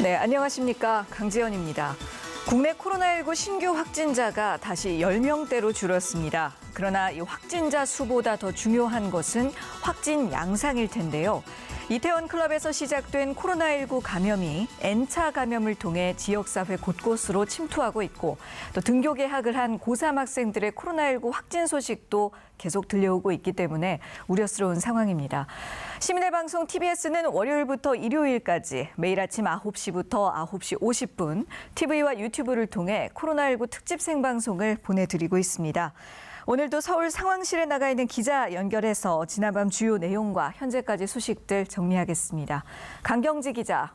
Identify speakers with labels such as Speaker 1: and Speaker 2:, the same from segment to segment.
Speaker 1: 네, 안녕하십니까. 강지연입니다. 국내 코로나19 신규 확진자가 다시 10명대로 줄었습니다. 그러나 이 확진자 수보다 더 중요한 것은 확진 양상일 텐데요. 이태원 클럽에서 시작된 코로나19 감염이 N차 감염을 통해 지역사회 곳곳으로 침투하고 있고 또 등교 개학을 한 고3 학생들의 코로나19 확진 소식도 계속 들려오고 있기 때문에 우려스러운 상황입니다. 시민의 방송 TBS는 월요일부터 일요일까지 매일 아침 9시부터 9시 50분 TV와 유튜브를 통해 코로나19 특집 생방송을 보내드리고 있습니다. 오늘도 서울 상황실에 나가 있는 기자 연결해서 지난밤 주요 내용과 현재까지 소식들 정리하겠습니다. 강경지 기자.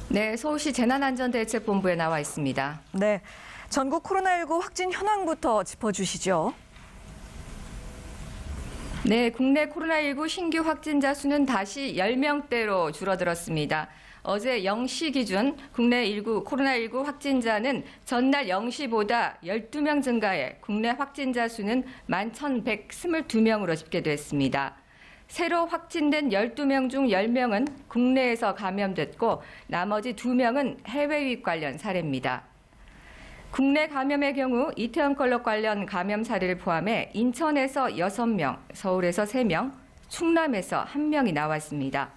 Speaker 2: 네, 서울시 재난안전대책본부에 나와 있습니다.
Speaker 1: 네, 전국 코로나19 확진 현황부터 짚어주시죠.
Speaker 2: 네, 국내 코로나19 신규 확진자 수는 다시 10명대로 줄어들었습니다. 어제 0시 기준 국내 코로나19 확진자는 전날 0시보다 12명 증가해 국내 확진자 수는 11,122명으로 집계됐습니다. 새로 확진된 12명 중 10명은 국내에서 감염됐고 나머지 2명은 해외 유입 관련 사례입니다. 국내 감염의 경우 이태원 클럽 관련 감염 사례를 포함해 인천에서 6명, 서울에서 3명, 충남에서 1명이 나왔습니다.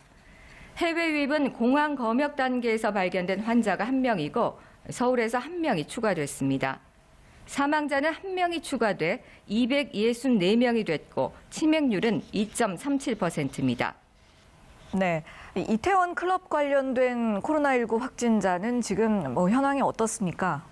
Speaker 2: 해외 유입은 공항 검역 단계에서 발견된 환자가 1명이고 서울에서 1명이 추가됐습니다. 사망자는 1명이 추가돼 264명이 됐고 치명률은 2.37%입니다.
Speaker 1: 네, 이태원 클럽 관련된 코로나19 확진자는 지금 현황이 어떻습니까?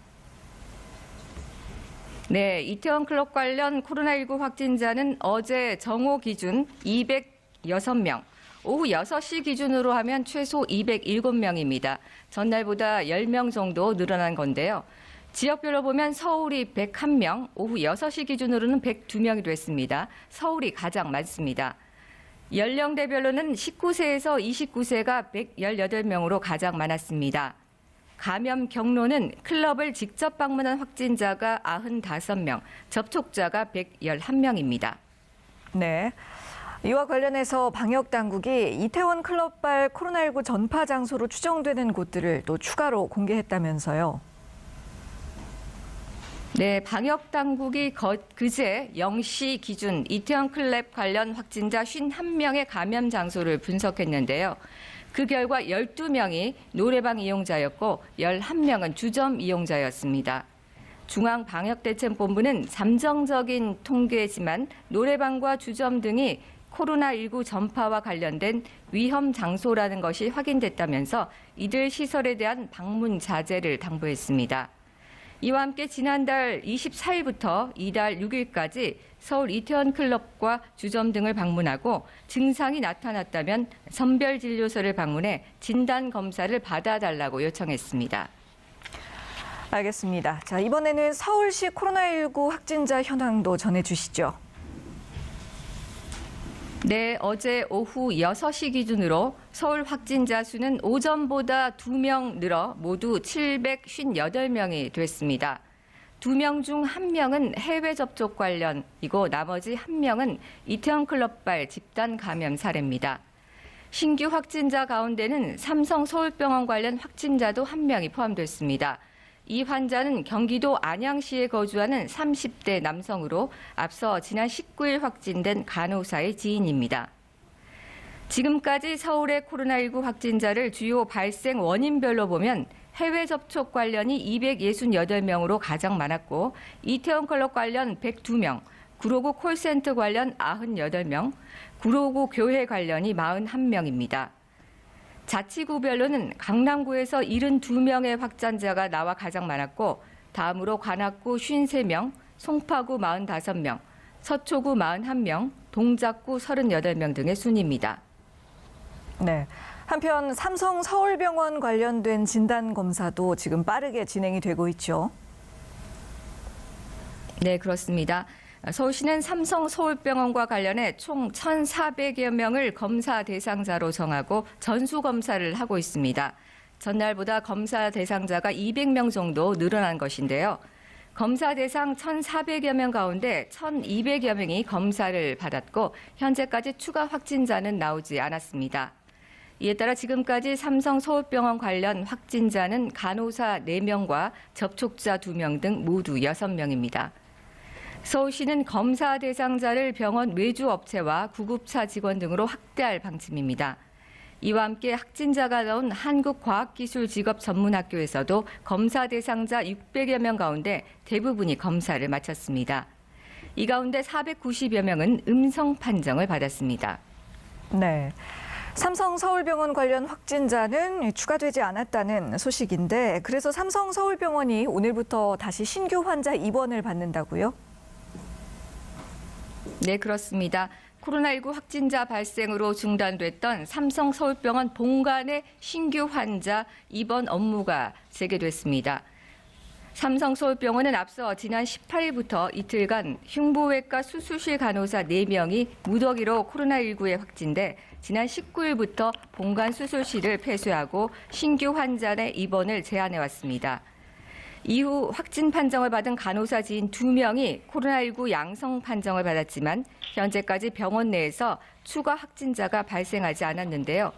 Speaker 2: 네, 이태원 클럽 관련 코로나19 확진자는 어제 정오 기준 206명, 오후 6시 기준으로 하면 최소 207명입니다. 전날보다 10명 정도 늘어난 건데요. 지역별로 보면 서울이 101명, 오후 6시 기준으로는 102명이 됐습니다. 서울이 가장 많습니다. 연령대별로는 19세에서 29세가 118명으로 가장 많았습니다. 감염 경로는 클럽을 직접 방문한 확진자가 95명, 접촉자가 111명입니다.
Speaker 1: 네. 이와 관련해서 방역당국이 이태원 클럽발 코로나19 전파 장소로 추정되는 곳들을 또 추가로 공개했다면서요.
Speaker 2: 네, 방역당국이 그제 0시 기준 이태원 클럽 관련 확진자 51명의 감염 장소를 분석했는데요. 그 결과 12명이 노래방 이용자였고 11명은 주점 이용자였습니다. 중앙방역대책본부는 잠정적인 통계지만 노래방과 주점 등이 코로나19 전파와 관련된 위험 장소라는 것이 확인됐다면서 이들 시설에 대한 방문 자제를 당부했습니다. 이와 함께 지난달 24일부터 이달 6일까지 서울 이태원 클럽과 주점 등을 방문하고 증상이 나타났다면 선별진료소를 방문해 진단검사를 받아달라고 요청했습니다.
Speaker 1: 알겠습니다. 자, 이번에는 서울시 코로나19 확진자 현황도 전해주시죠.
Speaker 2: 네, 어제 오후 6시 기준으로 서울 확진자 수는 오전보다 2명 늘어 모두 758명이 됐습니다. 2명 중 1명은 해외 접촉 관련이고 나머지 1명은 이태원 클럽발 집단 감염 사례입니다. 신규 확진자 가운데는 삼성 서울병원 관련 확진자도 1명이 포함됐습니다. 이 환자는 경기도 안양시에 거주하는 30대 남성으로 앞서 지난 19일 확진된 간호사의 지인입니다. 지금까지 서울의 코로나19 확진자를 주요 발생 원인별로 보면 해외 접촉 관련이 268명으로 가장 많았고 이태원 클럽 관련 102명, 구로구 콜센터 관련 98명, 구로구 교회 관련이 41명입니다. 자치구별로는 강남구에서 72명의 확진자가 나와 가장 많았고 다음으로 관악구 53명, 송파구 45명, 서초구 41명, 동작구 38명 등의 순입니다.
Speaker 1: 네. 한편 삼성 서울병원 관련된 진단검사도 지금 빠르게 진행이 되고 있죠.
Speaker 2: 네, 그렇습니다. 서울시는 삼성 서울병원과 관련해 총 1,400여 명을 검사 대상자로 정하고 전수검사를 하고 있습니다. 전날보다 검사 대상자가 200명 정도 늘어난 것인데요. 검사 대상 1,400여 명 가운데 1,200여 명이 검사를 받았고 현재까지 추가 확진자는 나오지 않았습니다. 이에 따라 지금까지 삼성 서울병원 관련 확진자는 간호사 4명과 접촉자 2명 등 모두 6명입니다. 서울시는 검사 대상자를 병원 외주 업체와 구급차 직원 등으로 확대할 방침입니다. 이와 함께 확진자가 나온 한국과학기술직업전문학교에서도 검사 대상자 600여 명 가운데 대부분이 검사를 마쳤습니다. 이 가운데 490여 명은 음성 판정을 받았습니다.
Speaker 1: 네. 삼성 서울병원 관련 확진자는 추가되지 않았다는 소식인데 그래서 삼성 서울병원이 오늘부터 다시 신규 환자 입원을 받는다고요?
Speaker 2: 네, 그렇습니다. 코로나19 확진자 발생으로 중단됐던 삼성 서울병원 본관의 신규 환자 입원 업무가 재개됐습니다. 삼성 서울병원은 앞서 지난 18일부터 이틀간 흉부외과 수술실 간호사 4명이 무더기로 코로나19에 확진돼 지난 19일부터 본관 수술실을 폐쇄하고 신규 환자 내 입원을 제한해 왔습니다. 이후 확진 판정을 받은 간호사 지인 2명이 코로나19 양성 판정을 받았지만 현재까지 병원 내에서 추가 확진자가 발생하지 않았는데요.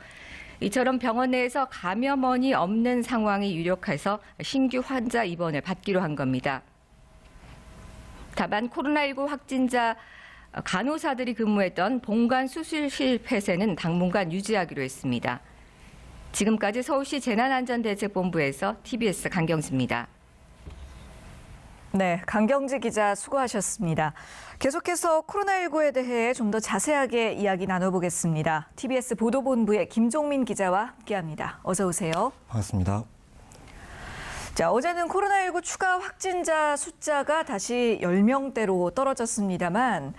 Speaker 2: 이처럼 병원 내에서 감염원이 없는 상황이 유력해서 신규 환자 입원을 받기로 한 겁니다. 다만 코로나19 확진자 간호사들이 근무했던 본관 수술실 폐쇄는 당분간 유지하기로 했습니다. 지금까지 서울시 재난안전대책본부에서 TBS 강경지입니다.
Speaker 1: 네, 강경지 기자 수고하셨습니다. 계속해서 코로나19에 대해 좀 더 자세하게 이야기 나눠보겠습니다. TBS 보도본부의 김종민 기자와 함께합니다. 어서 오세요.
Speaker 3: 반갑습니다.
Speaker 1: 자, 어제는 코로나19 추가 확진자 숫자가 다시 10명대로 떨어졌습니다만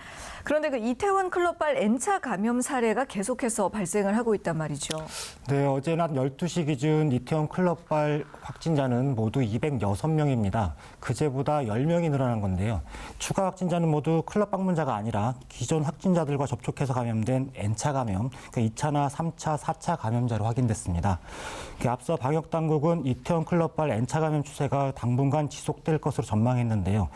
Speaker 1: 그런데 그 이태원 클럽발 N차 감염 사례가 계속해서 발생을 하고 있단 말이죠.
Speaker 3: 네, 어제 낮 12시 기준 이태원 클럽발 확진자는 모두 206명입니다. 그제보다 10명이 늘어난 건데요. 추가 확진자는 모두 클럽 방문자가 아니라 기존 확진자들과 접촉해서 감염된 N차 감염, 그러니까 2차나 3차, 4차 감염자로 확인됐습니다. 앞서 방역당국은 이태원 클럽발 N차 감염 추세가 당분간 지속될 것으로 전망했는데요.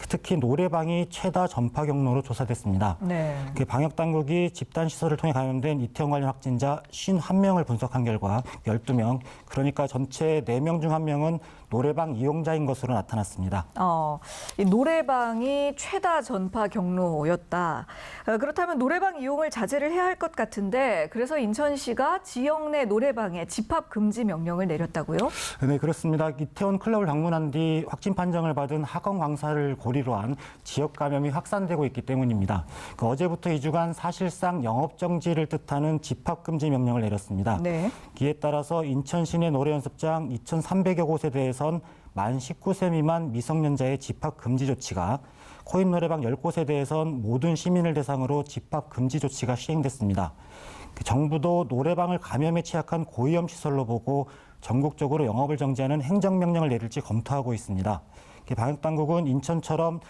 Speaker 3: 특히 노래방이 최다 전파 경로로 조사됐습니다.
Speaker 1: 네.
Speaker 3: 방역당국이 집단시설을 통해 감염된 이태원 관련 확진자 51명을 분석한 결과 12명, 그러니까 전체 4명 중 1명은 노래방 이용자인 것으로 나타났습니다.
Speaker 1: 이 노래방이 최다 전파 경로였다. 그렇다면 노래방 이용을 자제를 해야 할 것 같은데 그래서 인천시가 지역 내 노래방에 집합 금지 명령을 내렸다고요?
Speaker 3: 네, 그렇습니다. 이태원 클럽을 방문한 뒤 확진 판정을 받은 학원 강사를 고리로 한 지역 감염이 확산되고 있기 때문입니다. 어제부터 2주간 사실상 영업 정지를 뜻하는 집합 금지 명령을 내렸습니다.
Speaker 1: 네.
Speaker 3: 이에 따라서 인천 시내 노래 연습장 2,300여 곳에 대해선 만 19세 미만 미성년자의 집합 금지 조치가, 코인 노래방 10곳에 대해선 모든 시민을 대상으로 집합 금지 조치가 시행됐습니다. 정부도 노래방을 감염에 취약한 고위험 시설로 보고 전국적으로 영업을 정지하는 행정명령을 내릴지 검토하고 있습니다. 방역당국은 인천처럼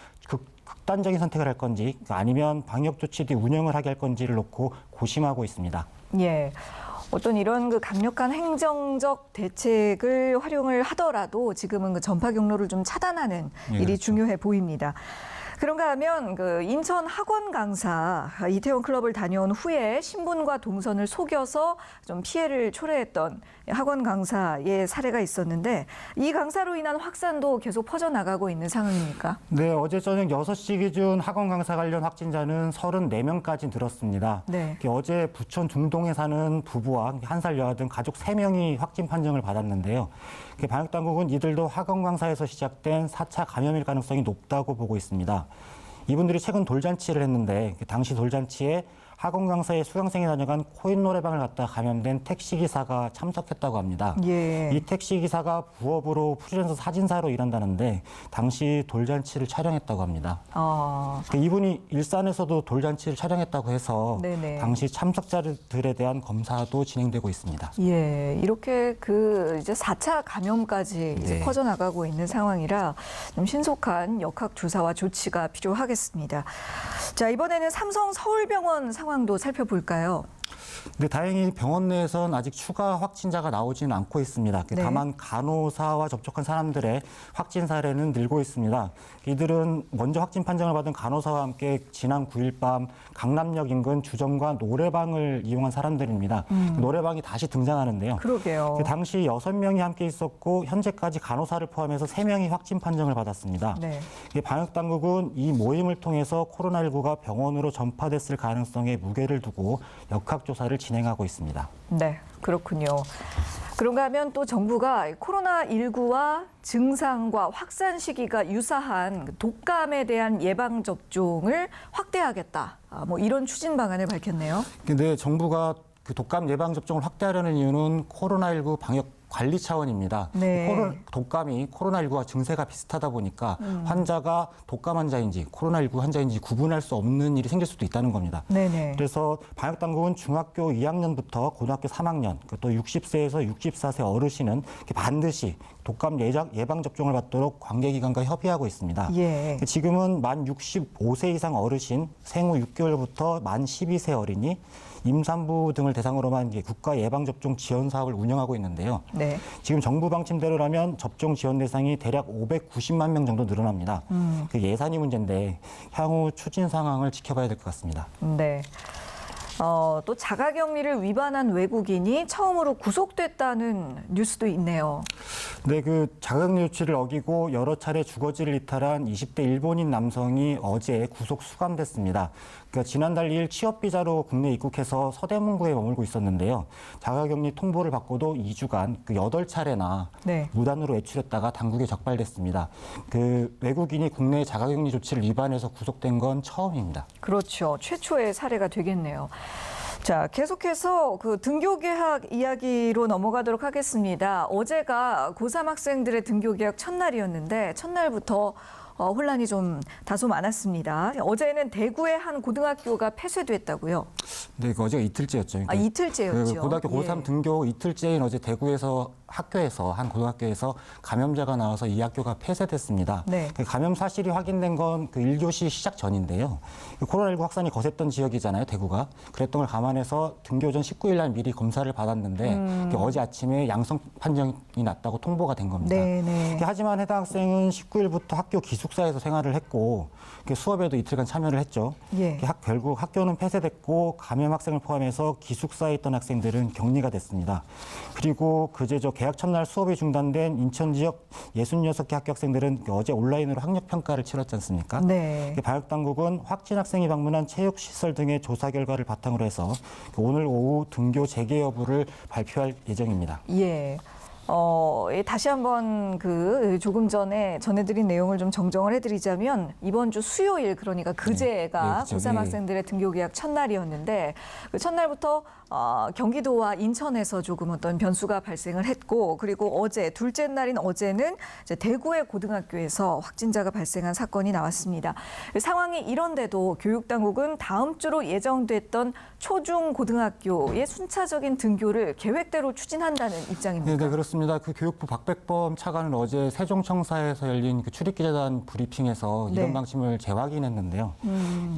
Speaker 3: 극단적인 선택을 할 건지 아니면 방역조치 뒤 운영을 하게 할 건지를 놓고 고심하고 있습니다.
Speaker 1: 예. 어떤 이런 그 강력한 행정적 대책을 활용을 하더라도 지금은 그 전파 경로를 좀 차단하는 일이
Speaker 3: 그렇죠.
Speaker 1: 중요해 보입니다. 그런가 하면 그 인천 학원 강사 이태원 클럽을 다녀온 후에 신분과 동선을 속여서 좀 피해를 초래했던 학원 강사의 사례가 있었는데 이 강사로 인한 확산도 계속 퍼져나가고 있는 상황입니까?
Speaker 3: 네, 어제 저녁 6시 기준 학원 강사 관련 확진자는 34명까지 늘었습니다.
Speaker 1: 네.
Speaker 3: 어제 부천 중동에 사는 부부와 1살 여아 등 가족 3명이 확진 판정을 받았는데요. 방역당국은 이들도 학원 강사에서 시작된 4차 감염일 가능성이 높다고 보고 있습니다. 이분들이 최근 돌잔치를 했는데 당시 돌잔치에 학원 강사의 수강생이 다녀간 코인 노래방을 갔다 감염된 택시기사가 참석했다고 합니다.
Speaker 1: 예.
Speaker 3: 이 택시기사가 부업으로 프리랜서 사진사로 일한다는데 당시 돌잔치를 촬영했다고 합니다. 이분이 일산에서도 돌잔치를 촬영했다고 해서
Speaker 1: 네네.
Speaker 3: 당시 참석자들에 대한 검사도 진행되고 있습니다.
Speaker 1: 예, 이렇게 그 이제 4차 감염까지 이제
Speaker 3: 네.
Speaker 1: 퍼져나가고 있는 상황이라 좀 신속한 역학 조사와 조치가 필요하겠습니다. 자, 이번에는 삼성 서울병원 상황도 살펴볼까요?
Speaker 3: 근데 다행히 병원 내에선 아직 추가 확진자가 나오지는 않고 있습니다.
Speaker 1: 네.
Speaker 3: 다만 간호사와 접촉한 사람들의 확진 사례는 늘고 있습니다. 이들은 먼저 확진 판정을 받은 간호사와 함께 지난 9일 밤 강남역 인근 주점과 노래방을 이용한 사람들입니다. 노래방이 다시 등장하는데요.
Speaker 1: 그러게요.
Speaker 3: 당시 6명이 함께 있었고 현재까지 간호사를 포함해서 3명이 확진 판정을 받았습니다.
Speaker 1: 네.
Speaker 3: 방역당국은 이 모임을 통해서 코로나19가 병원으로 전파됐을 가능성에 무게를 두고 역학조사를 진행하고 있습니다.
Speaker 1: 네, 그렇군요. 그런가 하면 또 정부가 코로나19와 증상과 확산 시기가 유사한 독감에 대한 예방접종을 확대하겠다. 뭐 이런 추진 방안을 밝혔네요.
Speaker 3: 근데 정부가 그 독감 예방접종을 확대하려는 이유는 코로나19 방역 관리 차원입니다.
Speaker 1: 네.
Speaker 3: 독감이 코로나19와 증세가 비슷하다 보니까 환자가 독감 환자인지 코로나19 환자인지 구분할 수 없는 일이 생길 수도 있다는 겁니다.
Speaker 1: 네네.
Speaker 3: 그래서 방역당국은 중학교 2학년부터 고등학교 3학년, 또 60세에서 64세 어르신은 반드시 독감 예방접종을 받도록 관계기관과 협의하고 있습니다.
Speaker 1: 예.
Speaker 3: 지금은 만 65세 이상 어르신, 생후 6개월부터 만 12세 어린이, 임산부 등을 대상으로만 국가 예방접종 지원 사업을 운영하고 있는데요.
Speaker 1: 네.
Speaker 3: 지금 정부 방침대로라면 접종 지원 대상이 대략 590만 명 정도 늘어납니다. 그 예산이 문제인데 향후 추진 상황을 지켜봐야 될 것 같습니다.
Speaker 1: 네. 또 자가격리를 위반한 외국인이 처음으로 구속됐다는 뉴스도 있네요.
Speaker 3: 네, 그 자가격리 조치를 어기고 여러 차례 주거지를 이탈한 20대 일본인 남성이 어제 구속 수감됐습니다. 그러니까 지난달 2일 취업 비자로 국내 입국해서 서대문구에 머물고 있었는데요. 자가격리 통보를 받고도 2주간 그 8차례나
Speaker 1: 네.
Speaker 3: 무단으로 외출했다가 당국에 적발됐습니다. 그 외국인이 국내 자가격리 조치를 위반해서 구속된 건 처음입니다.
Speaker 1: 그렇죠. 최초의 사례가 되겠네요. 자, 계속해서 그 등교 개학 이야기로 넘어가도록 하겠습니다. 어제가 고3 학생들의 등교 개학 첫날이었는데 첫날부터 혼란이 좀 다소 많았습니다. 어제는 대구의 한 고등학교가 폐쇄됐다고요?
Speaker 3: 네, 그 어제가 이틀째였죠.
Speaker 1: 아, 이틀째였죠.
Speaker 3: 그 고등학교 고3
Speaker 1: 예.
Speaker 3: 등교 이틀째인 어제 대구에서 한 고등학교에서 감염자가 나와서 이 학교가 폐쇄됐습니다.
Speaker 1: 네.
Speaker 3: 그 감염 사실이 확인된 건 그 1교시 시작 전인데요. 그 코로나19 확산이 거셌던 지역이잖아요, 대구가. 그랬던 걸 감안해서 등교 전 19일 날 미리 검사를 받았는데 어제 아침에 양성 판정이 났다고 통보가 된 겁니다.
Speaker 1: 네네.
Speaker 3: 하지만 해당 학생은 19일부터 학교 기숙사에서 생활을 했고 수업에도 이틀간 참여를 했죠.
Speaker 1: 예.
Speaker 3: 결국 학교는 폐쇄됐고 감염 학생을 포함해서 기숙사에 있던 학생들은 격리가 됐습니다. 그리고 그제 개학 첫날 수업이 중단된 인천 지역 66개 학교 학생들은 어제 온라인으로 학력 평가를 치렀지 않습니까?
Speaker 1: 네.
Speaker 3: 방역당국은 확진 학생이 방문한 체육시설 등의 조사 결과를 바탕으로 해서 오늘 오후 등교 재개 여부를 발표할 예정입니다.
Speaker 1: 예. 다시 한번 그 조금 전에 전해드린 내용을 좀 정정을 해드리자면 이번 주 수요일 그러니까 그제가
Speaker 3: 그렇죠.
Speaker 1: 고3 학생들의 등교 개학 첫날이었는데 그 첫날부터 경기도와 인천에서 조금 어떤 변수가 발생을 했고 그리고 어제 둘째 날인 어제는 이제 대구의 고등학교에서 확진자가 발생한 사건이 나왔습니다. 상황이 이런데도 교육당국은 다음 주로 예정됐던 초중 고등학교의 순차적인 등교를 계획대로 추진한다는 입장입니다.
Speaker 3: 네, 그렇습니다. 그 교육부 박백범 차관은 어제 세종청사에서 열린 그 출입기자단 브리핑에서 이런
Speaker 1: 네.
Speaker 3: 방침을 재확인했는데요.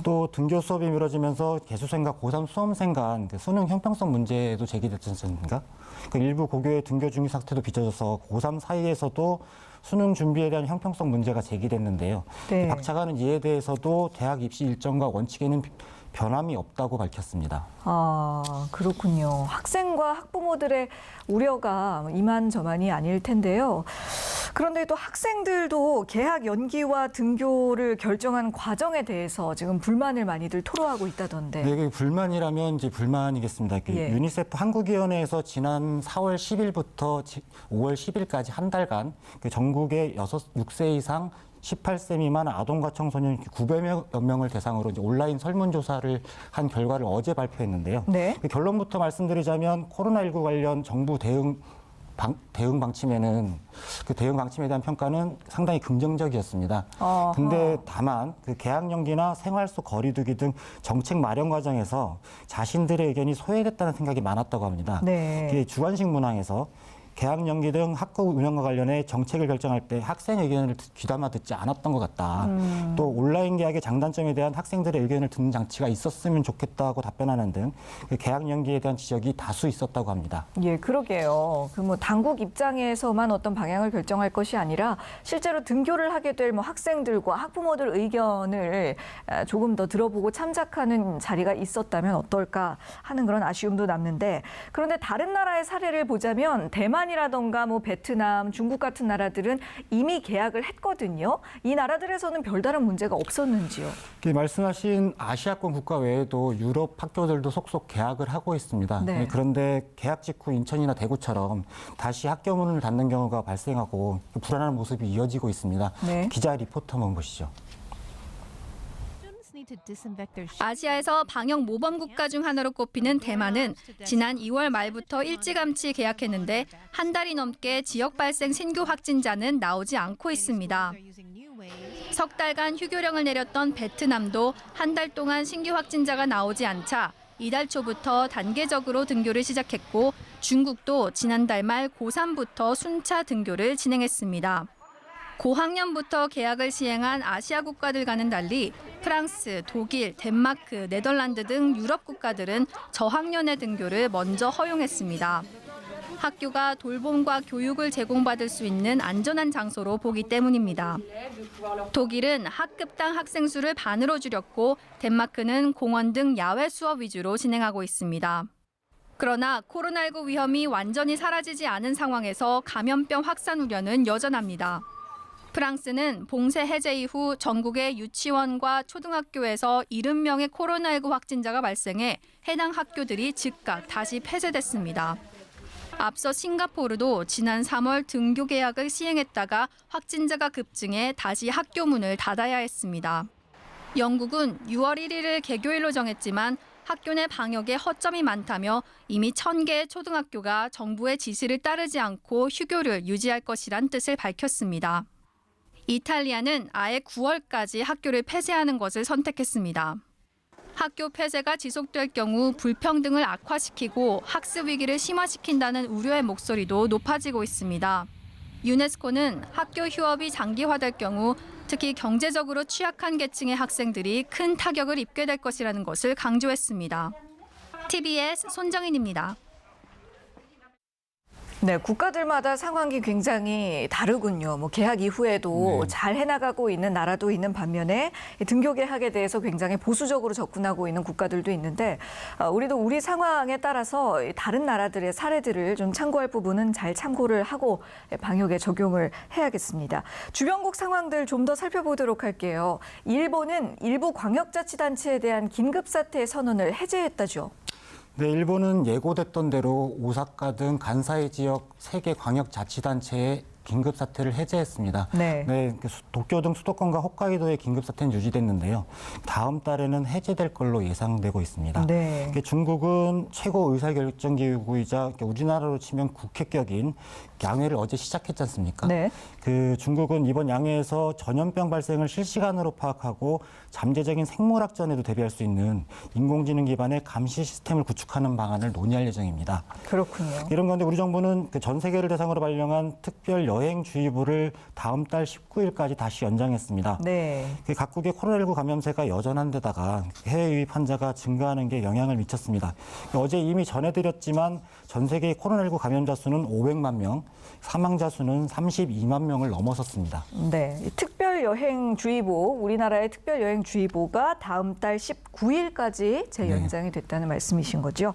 Speaker 3: 또 등교 수업이 미뤄지면서 개수생과 고3 수험생 간 수능 형평성 문제도 제기됐지 않습니까? 그 일부 고교의 등교 중지 사태도 빚어져서 고3 사이에서도 수능 준비에 대한 형평성 문제가 제기됐는데요.
Speaker 1: 네.
Speaker 3: 박 차관은 이에 대해서도 대학 입시 일정과 원칙에는 변함이 없다고 밝혔습니다.
Speaker 1: 아, 그렇군요. 학생과 학부모들의 우려가 이만저만이 아닐 텐데요. 그런데 또 학생들도 개학 연기와 등교를 결정한 과정에 대해서 지금 불만을 많이들 토로하고 있다던데.
Speaker 3: 네, 이게 불만이라면 이제 불만이겠습니다.
Speaker 1: 예.
Speaker 3: 유니세프 한국위원회에서 지난 4월 10일부터 5월 10일까지 한 달간 전국의 6세 이상 18세 미만 아동과 청소년 900여 명을 대상으로 이제 온라인 설문조사를 한 결과를 어제 발표했는데요.
Speaker 1: 네.
Speaker 3: 결론부터 말씀드리자면 코로나19 관련 정부 대응 방침에는 그 대응 방침에 대한 평가는 상당히 긍정적이었습니다. 근데 다만 그 개학 연기나 생활 속 거리두기 등 정책 마련 과정에서 자신들의 의견이 소외됐다는 생각이 많았다고 합니다.
Speaker 1: 네.
Speaker 3: 주관식 문항에서 개학 연기 등 학교 운영과 관련해 정책을 결정할 때 학생 의견을 귀담아 듣지 않았던 것 같다. 또 온라인 개학의 장단점에 대한 학생들의 의견을 듣는 장치가 있었으면 좋겠다고 답변하는 등 개학 연기에 대한 지적이 다수 있었다고 합니다.
Speaker 1: 예, 그러게요. 그 뭐 당국 입장에서만 어떤 방향을 결정할 것이 아니라 실제로 등교를 하게 될 뭐 학생들과 학부모들 의견을 조금 더 들어보고 참작하는 자리가 있었다면 어떨까 하는 그런 아쉬움도 남는데, 그런데 다른 나라의 사례를 보자면 대만이라던가 뭐 베트남, 중국 같은 나라들은 이미 개학을 했거든요. 이 나라들에서는 별다른 문제가 없었는지요?
Speaker 3: 말씀하신 아시아권 국가 외에도 유럽 학교들도 속속 개학을 하고 있습니다.
Speaker 1: 네.
Speaker 3: 그런데 개학 직후 인천이나 대구처럼 다시 학교 문을 닫는 경우가 발생하고 불안한 모습이 이어지고 있습니다.
Speaker 1: 네.
Speaker 3: 기자 리포터 한번 보시죠.
Speaker 4: 아시아에서 방역 모범 국가 중 하나로 꼽히는 대만은 지난 2월 말부터 일찌감치 개학했는데 한 달이 넘게 지역 발생 신규 확진자는 나오지 않고 있습니다. 석 달간 휴교령을 내렸던 베트남도 한 달 동안 신규 확진자가 나오지 않자 이달 초부터 단계적으로 등교를 시작했고, 중국도 지난달 말 고3부터 순차 등교를 진행했습니다. 고학년부터 개학을 시행한 아시아 국가들과는 달리 프랑스, 독일, 덴마크, 네덜란드 등 유럽 국가들은 저학년의 등교를 먼저 허용했습니다. 학교가 돌봄과 교육을 제공받을 수 있는 안전한 장소로 보기 때문입니다. 독일은 학급당 학생 수를 반으로 줄였고, 덴마크는 공원 등 야외 수업 위주로 진행하고 있습니다. 그러나 코로나19 위험이 완전히 사라지지 않은 상황에서 감염병 확산 우려는 여전합니다. 프랑스는 봉쇄 해제 이후 전국의 유치원과 초등학교에서 70명의 코로나19 확진자가 발생해 해당 학교들이 즉각 다시 폐쇄됐습니다. 앞서 싱가포르도 지난 3월 등교 개학을 시행했다가 확진자가 급증해 다시 학교 문을 닫아야 했습니다. 영국은 6월 1일을 개교일로 정했지만 학교 내 방역에 허점이 많다며 이미 1000개의 초등학교가 정부의 지시를 따르지 않고 휴교를 유지할 것이란 뜻을 밝혔습니다. 이탈리아는 아예 9월까지 학교를 폐쇄하는 것을 선택했습니다. 학교 폐쇄가 지속될 경우 불평등을 악화시키고 학습 위기를 심화시킨다는 우려의 목소리도 높아지고 있습니다. 유네스코는 학교 휴업이 장기화될 경우 특히 경제적으로 취약한 계층의 학생들이 큰 타격을 입게 될 것이라는 것을 강조했습니다. TBS 손정인입니다.
Speaker 1: 네, 국가들마다 상황이 굉장히 다르군요. 뭐 개학 이후에도 잘 해나가고 있는 나라도 있는 반면에 등교 개학에 대해서 굉장히 보수적으로 접근하고 있는 국가들도 있는데, 우리도 우리 상황에 따라서 다른 나라들의 사례들을 좀 참고할 부분은 잘 참고를 하고 방역에 적용을 해야겠습니다. 주변국 상황들 좀 더 살펴보도록 할게요. 일본은 일부 광역자치단체에 대한 긴급사태 선언을 해제했다죠.
Speaker 3: 네, 일본은 예고됐던 대로 오사카 등 간사이 지역 3개 광역자치단체의 긴급사태를 해제했습니다.
Speaker 1: 네.
Speaker 3: 도쿄 등 수도권과 홋카이도의 긴급사태는 유지됐는데요. 다음 달에는 해제될 걸로 예상되고 있습니다.
Speaker 1: 네.
Speaker 3: 중국은 최고 의사결정기구이자 우리나라로 치면 국회격인 양회를 어제 시작했지 않습니까?
Speaker 1: 네.
Speaker 3: 중국은 이번 양회에서 전염병 발생을 실시간으로 파악하고 잠재적인 생물학전에도 대비할 수 있는 인공지능 기반의 감시 시스템을 구축하는 방안을 논의할 예정입니다.
Speaker 1: 그렇군요.
Speaker 3: 이런 가운데 우리 정부는 전 세계를 대상으로 발령한 특별 여행주의보를 다음 달 19일까지 다시 연장했습니다.
Speaker 1: 네.
Speaker 3: 각국의 코로나19 감염세가 여전한 데다가 해외 유입 환자가 증가하는 게 영향을 미쳤습니다. 어제 이미 전해드렸지만 전 세계 코로나19 감염자 수는 500만 명, 사망자 수는 32만 명을 넘어섰습니다.
Speaker 1: 네, 특별여행주의보, 우리나라의 특별여행주의보가 다음 달 19일까지 재연장이 됐다는 말씀이신 거죠.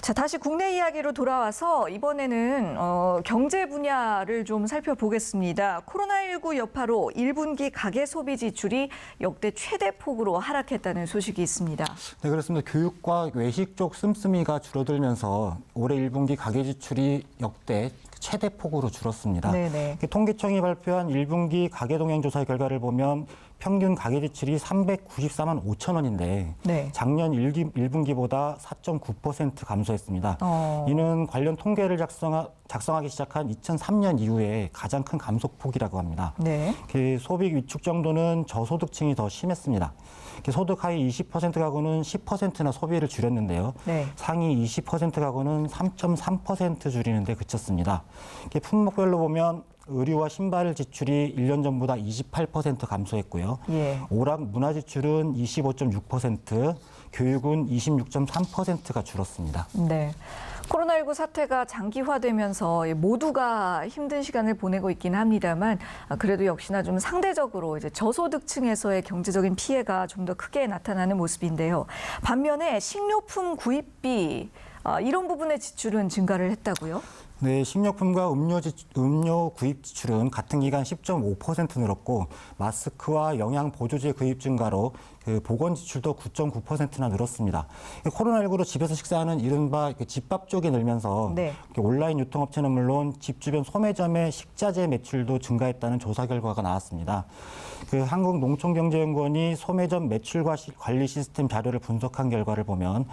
Speaker 1: 자, 다시 국내 이야기로 돌아와서 이번에는 경제 분야를 좀 살펴보겠습니다. 코로나19 여파로 1분기 가계 소비 지출이 역대 최대 폭으로 하락했다는 소식이 있습니다.
Speaker 3: 네, 그렇습니다. 교육과 외식 쪽 씀씀이가 줄어들면서 올해 1분기 가계 지출이 역대 최대 폭으로 줄었습니다.
Speaker 1: 네네.
Speaker 3: 통계청이 발표한 1분기 가계동향 조사 결과를 보면 평균 가계 지출이 394만 5천 원인데
Speaker 1: 네.
Speaker 3: 작년 1분기보다 4.9% 감소했습니다. 이는 관련 통계를 작성하기 시작한 2003년 이후에 가장 큰 감소폭이라고 합니다.
Speaker 1: 네.
Speaker 3: 소비 위축 정도는 저소득층이 더 심했습니다. 소득 하위 20% 가구는 10%나 소비를 줄였는데요.
Speaker 1: 네.
Speaker 3: 상위 20% 가구는 3.3% 줄이는 데 그쳤습니다. 이게 품목별로 보면 의류와 신발 지출이 1년 전보다 28% 감소했고요.
Speaker 1: 예.
Speaker 3: 오락 문화 지출은 25.6%, 교육은 26.3%가 줄었습니다.
Speaker 1: 네. 코로나19 사태가 장기화되면서 모두가 힘든 시간을 보내고 있긴 합니다만 그래도 역시나 좀 상대적으로 이제 저소득층에서의 경제적인 피해가 좀 더 크게 나타나는 모습인데요. 반면에 식료품 구입비 이런 부분의 지출은 증가를 했다고요?
Speaker 3: 네, 식료품과 음료 구입 지출은 같은 기간 10.5% 늘었고 마스크와 영양 보조제 구입 증가로 그 보건 지출도 9.9%나 늘었습니다. 코로나19로 집에서 식사하는 이른바 집밥 쪽이 늘면서
Speaker 1: 네.
Speaker 3: 온라인 유통업체는 물론 집 주변 소매점의 식자재 매출도 증가했다는 조사 결과가 나왔습니다. 그 한국농촌경제연구원이 소매점 매출과 관리 시스템 자료를 분석한 결과를 보면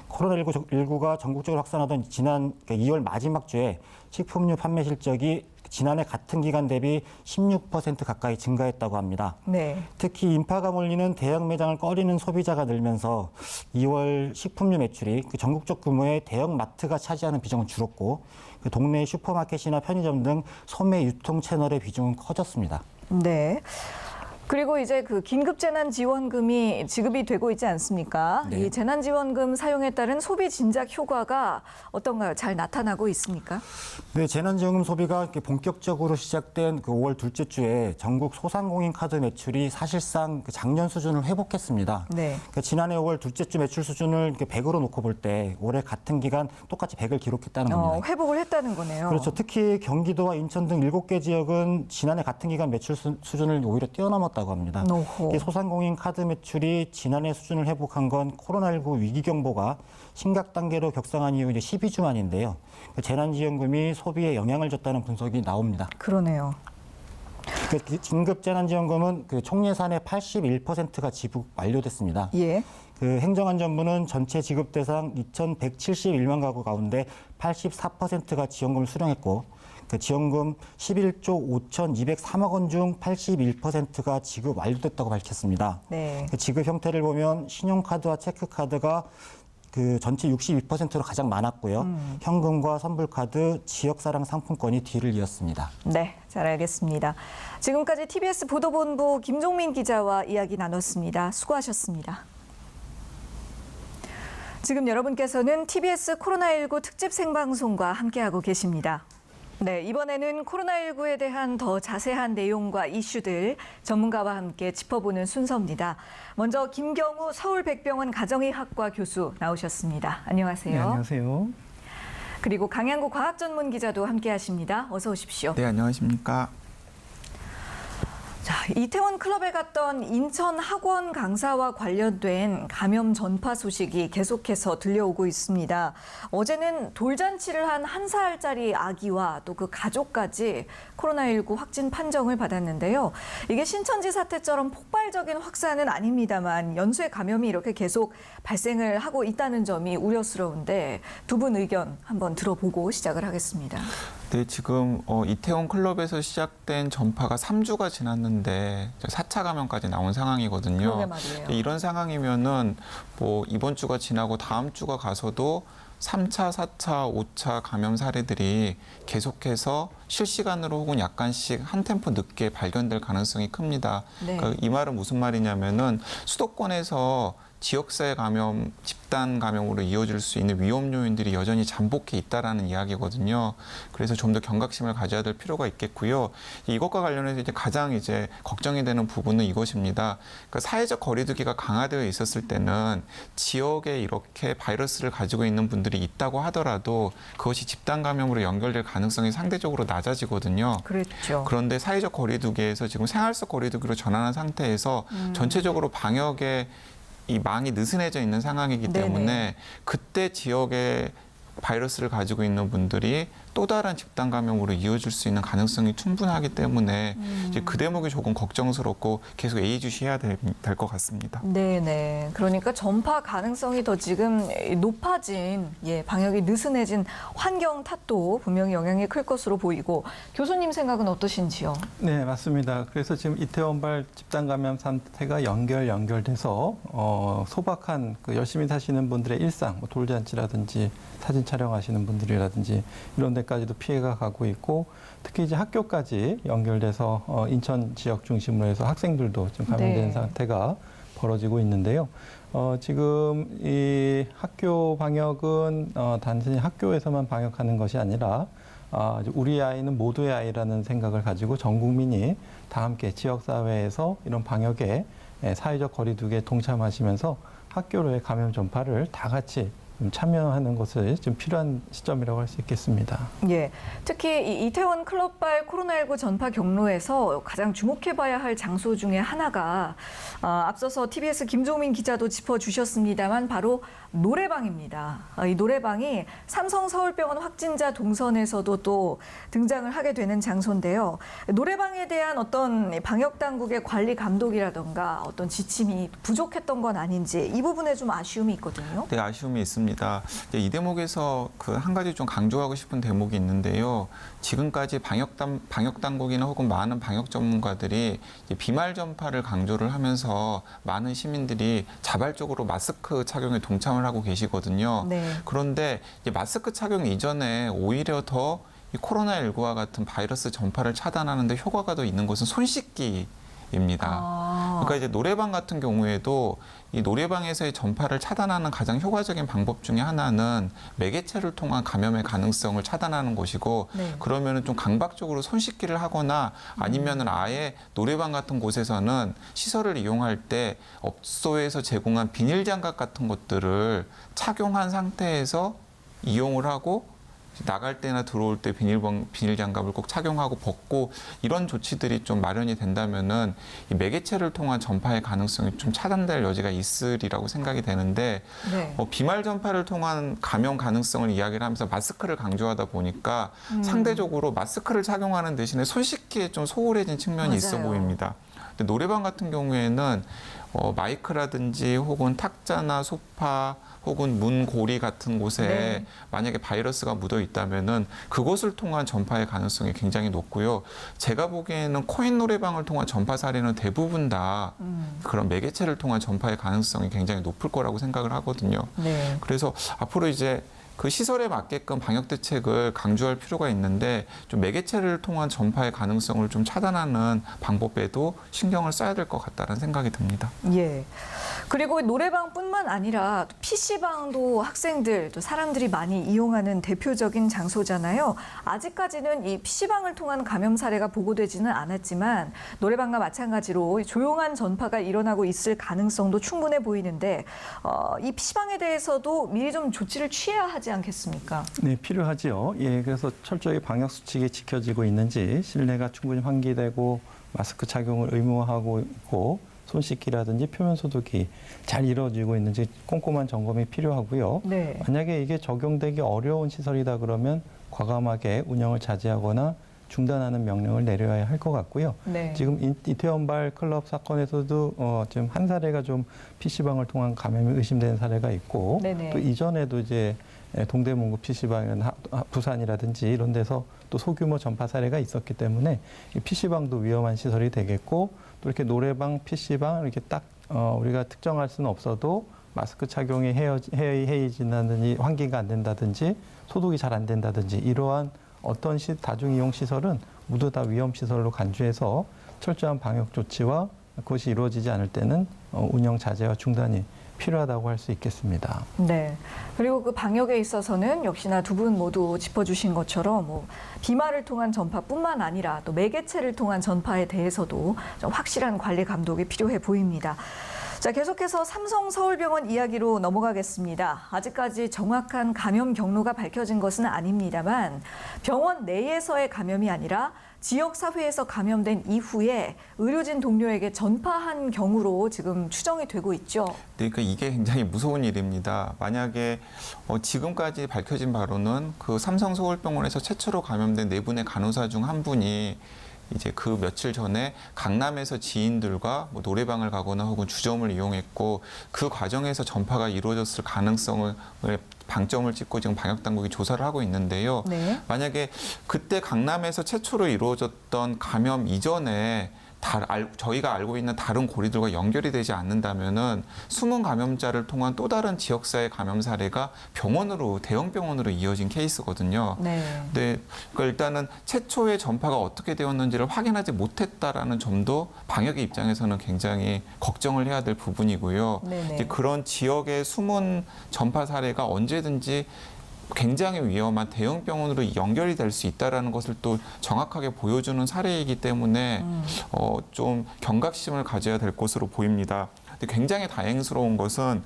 Speaker 3: 코로나19가 전국적으로 확산하던 지난 2월 마지막 주에 식품류 판매 실적이 지난해 같은 기간 대비 16% 가까이 증가했다고 합니다.
Speaker 1: 네.
Speaker 3: 특히 인파가 몰리는 대형 매장을 꺼리는 소비자가 늘면서 2월 식품류 매출이 그 전국적 규모의 대형 마트가 차지하는 비중은 줄었고 그 동네 슈퍼마켓이나 편의점 등 소매 유통 채널의 비중은 커졌습니다.
Speaker 1: 네. 그리고 이제 그 긴급재난지원금이 지급이 되고 있지 않습니까?
Speaker 3: 네.
Speaker 1: 이 재난지원금 사용에 따른 소비 진작 효과가 어떤가요? 잘 나타나고 있습니까?
Speaker 3: 네, 재난지원금 소비가 이렇게 본격적으로 시작된 그 5월 둘째 주에 전국 소상공인 카드 매출이 사실상 그 작년 수준을 회복했습니다.
Speaker 1: 네.
Speaker 3: 그러니까 지난해 5월 둘째 주 매출 수준을 이렇게 100으로 놓고 볼 때 올해 같은 기간 똑같이 100을 기록했다는 겁니다.
Speaker 1: 회복을 했다는 거네요.
Speaker 3: 그렇죠. 특히 경기도와 인천 등 7개 지역은 지난해 같은 기간 매출 수준을 오히려 뛰어넘었다고 합니다.
Speaker 1: 노호.
Speaker 3: 소상공인 카드 매출이 지난해 수준을 회복한 건 코로나19 위기 경보가 심각 단계로 격상한 이후 이제 12주 만인데요. 재난지원금이 소비에 영향을 줬다는 분석이 나옵니다.
Speaker 1: 그러네요.
Speaker 3: 긴급재난지원금은 그 총 예산의 81%가 지급 완료됐습니다.
Speaker 1: 예.
Speaker 3: 그 행정안전부는 전체 지급 대상 2,171만 가구 가운데 84%가 지원금을 수령했고 그 지원금 11조 5,203억 원 중 81%가 지급 완료됐다고 밝혔습니다.
Speaker 1: 네.
Speaker 3: 그 지급 형태를 보면 신용카드와 체크카드가 그 전체 62%로 가장 많았고요. 현금과 선불카드, 지역사랑 상품권이 뒤를 이었습니다.
Speaker 1: 네, 잘 알겠습니다. 지금까지 TBS 보도본부 김종민 기자와 이야기 나눴습니다. 수고하셨습니다. 지금 여러분께서는 TBS 코로나19 특집 생방송과 함께하고 계십니다. 네, 이번에는 코로나19에 대한 더 자세한 내용과 이슈들 전문가와 함께 짚어보는 순서입니다. 먼저 김경우 서울백병원 가정의학과 교수 나오셨습니다. 안녕하세요.
Speaker 5: 네, 안녕하세요.
Speaker 1: 그리고 강양구 과학전문기자도 함께하십니다. 어서 오십시오.
Speaker 5: 네, 안녕하십니까.
Speaker 1: 자, 이태원 클럽에 갔던 인천 학원 강사와 관련된 감염 전파 소식이 계속해서 들려오고 있습니다. 어제는 돌잔치를 한 1살짜리 아기와 또 그 가족까지 코로나19 확진 판정을 받았는데요. 이게 신천지 사태처럼 폭발적인 확산은 아닙니다만 연쇄 감염이 이렇게 계속 발생을 하고 있다는 점이 우려스러운데 두 분 의견 한번 들어보고 시작을 하겠습니다.
Speaker 5: 네, 지금 이태원 클럽에서 시작된 전파가 3주가 지났는데 4차 감염까지 나온 상황이거든요.
Speaker 1: 그러게 말이에요.
Speaker 5: 이런 상황이면은 뭐 이번 주가 지나고 다음 주가 가서도 3차, 4차, 5차 감염 사례들이 계속해서 실시간으로 혹은 약간씩 한 템포 늦게 발견될 가능성이 큽니다.
Speaker 1: 네.
Speaker 5: 그러니까 이 말은 무슨 말이냐면은 수도권에서 지역사회 감염, 집단 감염으로 이어질 수 있는 위험 요인들이 여전히 잠복해 있다라는 이야기거든요. 그래서 좀 더 경각심을 가져야 될 필요가 있겠고요. 이것과 관련해서 이제 가장 걱정이 되는 부분은 이것입니다. 그러니까 사회적 거리두기가 강화되어 있었을 때는 지역에 이렇게 바이러스를 가지고 있는 분들이 있다고 하더라도 그것이 집단 감염으로 연결될 가능성이 상대적으로 낮아지거든요.
Speaker 1: 그렇죠.
Speaker 5: 그런데 사회적 거리두기에서 지금 생활 속 거리두기로 전환한 상태에서 전체적으로 방역에 이 망이 느슨해져 있는 상황이기 때문에
Speaker 1: 네네.
Speaker 5: 그때 지역에 바이러스를 가지고 있는 분들이 또 다른 집단 감염으로 이어질 수 있는 가능성이 충분하기 때문에 이제 그 대목이 조금 걱정스럽고 계속 예의주시해야 될 것 같습니다.
Speaker 1: 네네. 그러니까 전파 가능성이 더 지금 높아진, 방역이 느슨해진 환경 탓도 분명히 영향이 클 것으로 보이고 교수님 생각은 어떠신지요?
Speaker 6: 네, 맞습니다. 그래서 지금 이태원발 집단 감염 사태가 연결돼서 소박한 그 열심히 사시는 분들의 일상, 뭐 돌잔치라든지 사진 촬영하시는 분들이라든지 이런 데 데까지도 피해가 가고 있고 특히 이제 학교까지 연결돼서 인천 지역 중심으로 해서 학생들도 지금 감염된
Speaker 1: 네.
Speaker 6: 상태가 벌어지고 있는데요. 지금 이 학교 방역은 단순히 학교에서만 방역하는 것이 아니라 우리 아이는 모두의 아이라는 생각을 가지고 전 국민이 다 함께 지역사회에서 이런 방역에 사회적 거리두기에 동참하시면서 학교로의 감염 전파를 다 같이 좀 참여하는 것이 좀 필요한 시점이라고 할 수 있겠습니다.
Speaker 1: 예, 특히 이 이태원 클럽발 코로나19 전파 경로에서 가장 주목해봐야 할 장소 중에 하나가 앞서서 TBS 김종민 기자도 짚어주셨습니다만 바로 노래방입니다. 이 노래방이 삼성 서울병원 확진자 동선에서도 또 등장을 하게 되는 장소인데요. 노래방에 대한 어떤 방역 당국의 관리 감독이라던가 어떤 지침이 부족했던 건 아닌지 이 부분에 좀 아쉬움이 있거든요.
Speaker 5: 네, 아쉬움이 있습니다. 이 대목에서 그 한 가지 좀 강조하고 싶은 대목이 있는데요. 지금까지 방역 당국이나 혹은 많은 방역 전문가들이 비말 전파를 강조를 하면서 많은 시민들이 자발적으로 마스크 착용에 동참을 하고 계시거든요.
Speaker 1: 네.
Speaker 5: 그런데 마스크 착용 이전에 오히려 더 이 코로나19와 같은 바이러스 전파를 차단하는 데 효과가 더 있는 것은 손 씻기입니다. 그러니까 이제 노래방 같은 경우에도 이 노래방에서의 전파를 차단하는 가장 효과적인 방법 중에 하나는 매개체를 통한 감염의 가능성을 차단하는 것이고,
Speaker 1: 네.
Speaker 5: 그러면은 좀 강박적으로 손 씻기를 하거나 아니면은 아예 노래방 같은 곳에서는 시설을 이용할 때 업소에서 제공한 비닐 장갑 같은 것들을 착용한 상태에서 이용을 하고 나갈 때나 들어올 때 비닐 장갑을 꼭 착용하고 벗고 이런 조치들이 좀 마련이 된다면은 이 매개체를 통한 전파의 가능성이 좀 차단될 여지가 있으리라고 생각이 되는데
Speaker 1: 네.
Speaker 5: 비말 전파를 통한 감염 가능성을 이야기를 하면서 마스크를 강조하다 보니까 상대적으로 마스크를 착용하는 대신에 손 씻기에 좀 소홀해진 측면이
Speaker 1: 맞아요.
Speaker 5: 있어 보입니다. 근데 노래방 같은 경우에는 마이크라든지 혹은 탁자나 소파 혹은 문 고리 같은 곳에
Speaker 1: 네.
Speaker 5: 만약에 바이러스가 묻어 있다면은 그것을 통한 전파의 가능성이 굉장히 높고요. 제가 보기에는 코인 노래방을 통한 전파 사례는 대부분 다 그런 매개체를 통한 전파의 가능성이 굉장히 높을 거라고 생각을 하거든요.
Speaker 1: 네.
Speaker 5: 그래서 앞으로 이제 그 시설에 맞게끔 방역 대책을 강조할 필요가 있는데 좀 매개체를 통한 전파의 가능성을 좀 차단하는 방법에도 신경을 써야 될 것 같다는 생각이 듭니다.
Speaker 1: 예. 그리고 노래방뿐만 아니라 PC방도 학생들, 또 사람들이 많이 이용하는 대표적인 장소잖아요. 아직까지는 이 PC방을 통한 감염 사례가 보고되지는 않았지만 노래방과 마찬가지로 조용한 전파가 일어나고 있을 가능성도 충분해 보이는데 이 PC방에 대해서도 미리 좀 조치를 취해야 하지 않겠습니까?
Speaker 6: 네, 필요하지요. 예, 그래서 철저히 방역 수칙이 지켜지고 있는지 실내가 충분히 환기되고 마스크 착용을 의무화하고 있고 손 씻기라든지 표면 소독이 잘 이루어지고 있는지 꼼꼼한 점검이 필요하고요.
Speaker 1: 네.
Speaker 6: 만약에 이게 적용되기 어려운 시설이다 그러면 과감하게 운영을 자제하거나 중단하는 명령을 내려야 할 것 같고요.
Speaker 1: 네.
Speaker 6: 지금 이태원발 클럽 사건에서도 지금 한 사례가 좀 PC방을 통한 감염이 의심되는 사례가 있고
Speaker 1: 네네.
Speaker 6: 또 이전에도 이제 동대문구 PC방이나 부산이라든지 이런 데서 또 소규모 전파 사례가 있었기 때문에 이 PC방도 위험한 시설이 되겠고 또 이렇게 노래방, PC방 이렇게 딱 우리가 특정할 수는 없어도 마스크 착용이 해이진다든지 환기가 안 된다든지 소독이 잘 안 된다든지 이러한 어떤 다중이용 시설은 모두 다 위험 시설로 간주해서 철저한 방역 조치와 그것이 이루어지지 않을 때는 운영 자제와 중단이 필요하다고 할 수 있겠습니다.
Speaker 1: 네. 그리고 그 방역에 있어서는 역시나 두 분 모두 짚어주신 것처럼 비말을 통한 전파뿐만 아니라 또 매개체를 통한 전파에 대해서도 좀 확실한 관리 감독이 필요해 보입니다. 자, 계속해서 삼성 서울병원 이야기로 넘어가겠습니다. 아직까지 정확한 감염 경로가 밝혀진 것은 아닙니다만 병원 내에서의 감염이 아니라 지역사회에서 감염된 이후에 의료진 동료에게 전파한 경우로 지금 추정이 되고 있죠.
Speaker 5: 네, 그러니까 이게 굉장히 무서운 일입니다. 만약에 지금까지 밝혀진 바로는 그 삼성 서울병원에서 최초로 감염된 4분의 간호사 중 한 분이 이제 그 며칠 전에 강남에서 지인들과 뭐 노래방을 가거나 혹은 주점을 이용했고 그 과정에서 전파가 이루어졌을 가능성을 방점을 찍고 지금 방역 당국이 조사를 하고 있는데요.
Speaker 1: 네.
Speaker 5: 만약에 그때 강남에서 최초로 이루어졌던 감염 이전에 저희가 알고 있는 다른 고리들과 연결이 되지 않는다면은 숨은 감염자를 통한 또 다른 지역사회 감염 사례가 대형 병원으로 이어진 케이스거든요.
Speaker 1: 네.
Speaker 5: 네, 그러니까 일단은 최초의 전파가 어떻게 되었는지를 확인하지 못했다라는 점도 방역의 입장에서는 굉장히 걱정을 해야 될 부분이고요.
Speaker 1: 네네.
Speaker 5: 이제 그런 지역의 숨은 전파 사례가 언제든지 굉장히 위험한 대형 병원으로 연결이 될 수 있다라는 것을 또 정확하게 보여주는 사례이기 때문에 좀 경각심을 가져야 될 것으로 보입니다. 근데 굉장히 다행스러운 것은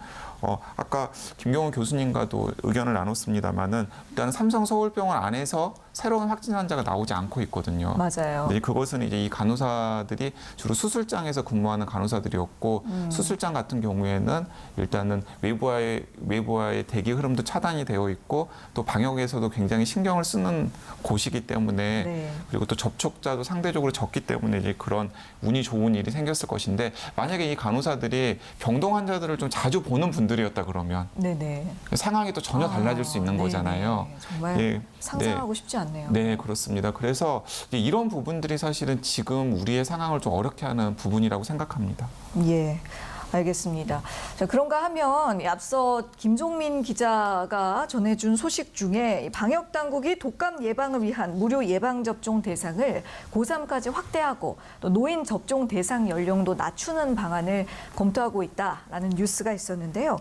Speaker 5: 아까 김경호 교수님과도 의견을 나눴습니다마는 일단 삼성 서울병원 안에서 새로운 확진 환자가 나오지 않고 있거든요.
Speaker 1: 맞아요.
Speaker 5: 네, 그것은 이제 이 간호사들이 주로 수술장에서 근무하는 간호사들이었고 수술장 같은 경우에는 일단은 외부와의 대기 흐름도 차단이 되어 있고 또 방역에서도 굉장히 신경을 쓰는 곳이기 때문에
Speaker 1: 네.
Speaker 5: 그리고 또 접촉자도 상대적으로 적기 때문에 이제 그런 운이 좋은 일이 생겼을 것인데 만약에 이 간호사들이 병동 환자들을 좀 자주 보는 분들이었다 그러면
Speaker 1: 네네.
Speaker 5: 상황이 또 전혀 달라질 수 있는
Speaker 1: 네네.
Speaker 5: 거잖아요.
Speaker 1: 정말
Speaker 5: 예,
Speaker 1: 상상하고 싶지 않네요.
Speaker 5: 네, 그렇습니다. 그래서 이런 부분들이 사실은 지금 우리의 상황을 좀 어렵게 하는 부분이라고 생각합니다.
Speaker 1: 예. 알겠습니다. 자, 그런가 하면 앞서 김종민 기자가 전해준 소식 중에 방역 당국이 독감 예방을 위한 무료 예방 접종 대상을 고3까지 확대하고 또 노인 접종 대상 연령도 낮추는 방안을 검토하고 있다라는 뉴스가 있었는데요.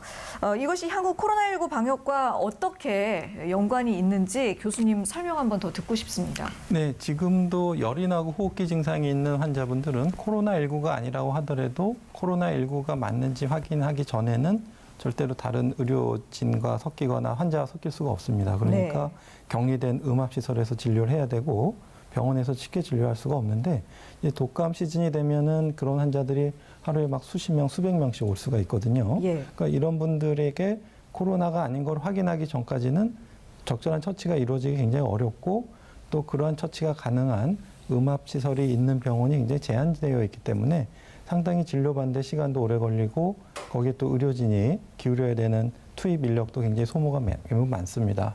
Speaker 1: 이것이 향후 코로나19 방역과 어떻게 연관이 있는지 교수님 설명 한번 더 듣고 싶습니다.
Speaker 6: 네, 지금도 열이 나고 호흡기 증상이 있는 환자분들은 코로나19가 아니라고 하더라도 코로나19가 맞는지 확인하기 전에는 절대로 다른 의료진과 섞이거나 환자와 섞일 수가 없습니다. 그러니까
Speaker 1: 네.
Speaker 6: 격리된 음압시설에서 진료를 해야 되고 병원에서 쉽게 진료할 수가 없는데 이제 독감 시즌이 되면은 그런 환자들이 하루에 막 수십 명, 수백 명씩 올 수가 있거든요.
Speaker 1: 예.
Speaker 6: 그러니까 이런 분들에게 코로나가 아닌 걸 확인하기 전까지는 적절한 처치가 이루어지기 굉장히 어렵고 또 그러한 처치가 가능한 음압시설이 있는 병원이 굉장히 제한되어 있기 때문에 상당히 진료받는데 시간도 오래 걸리고 거기에 또 의료진이 기울여야 되는 투입 인력도 굉장히 소모가 매우 많습니다.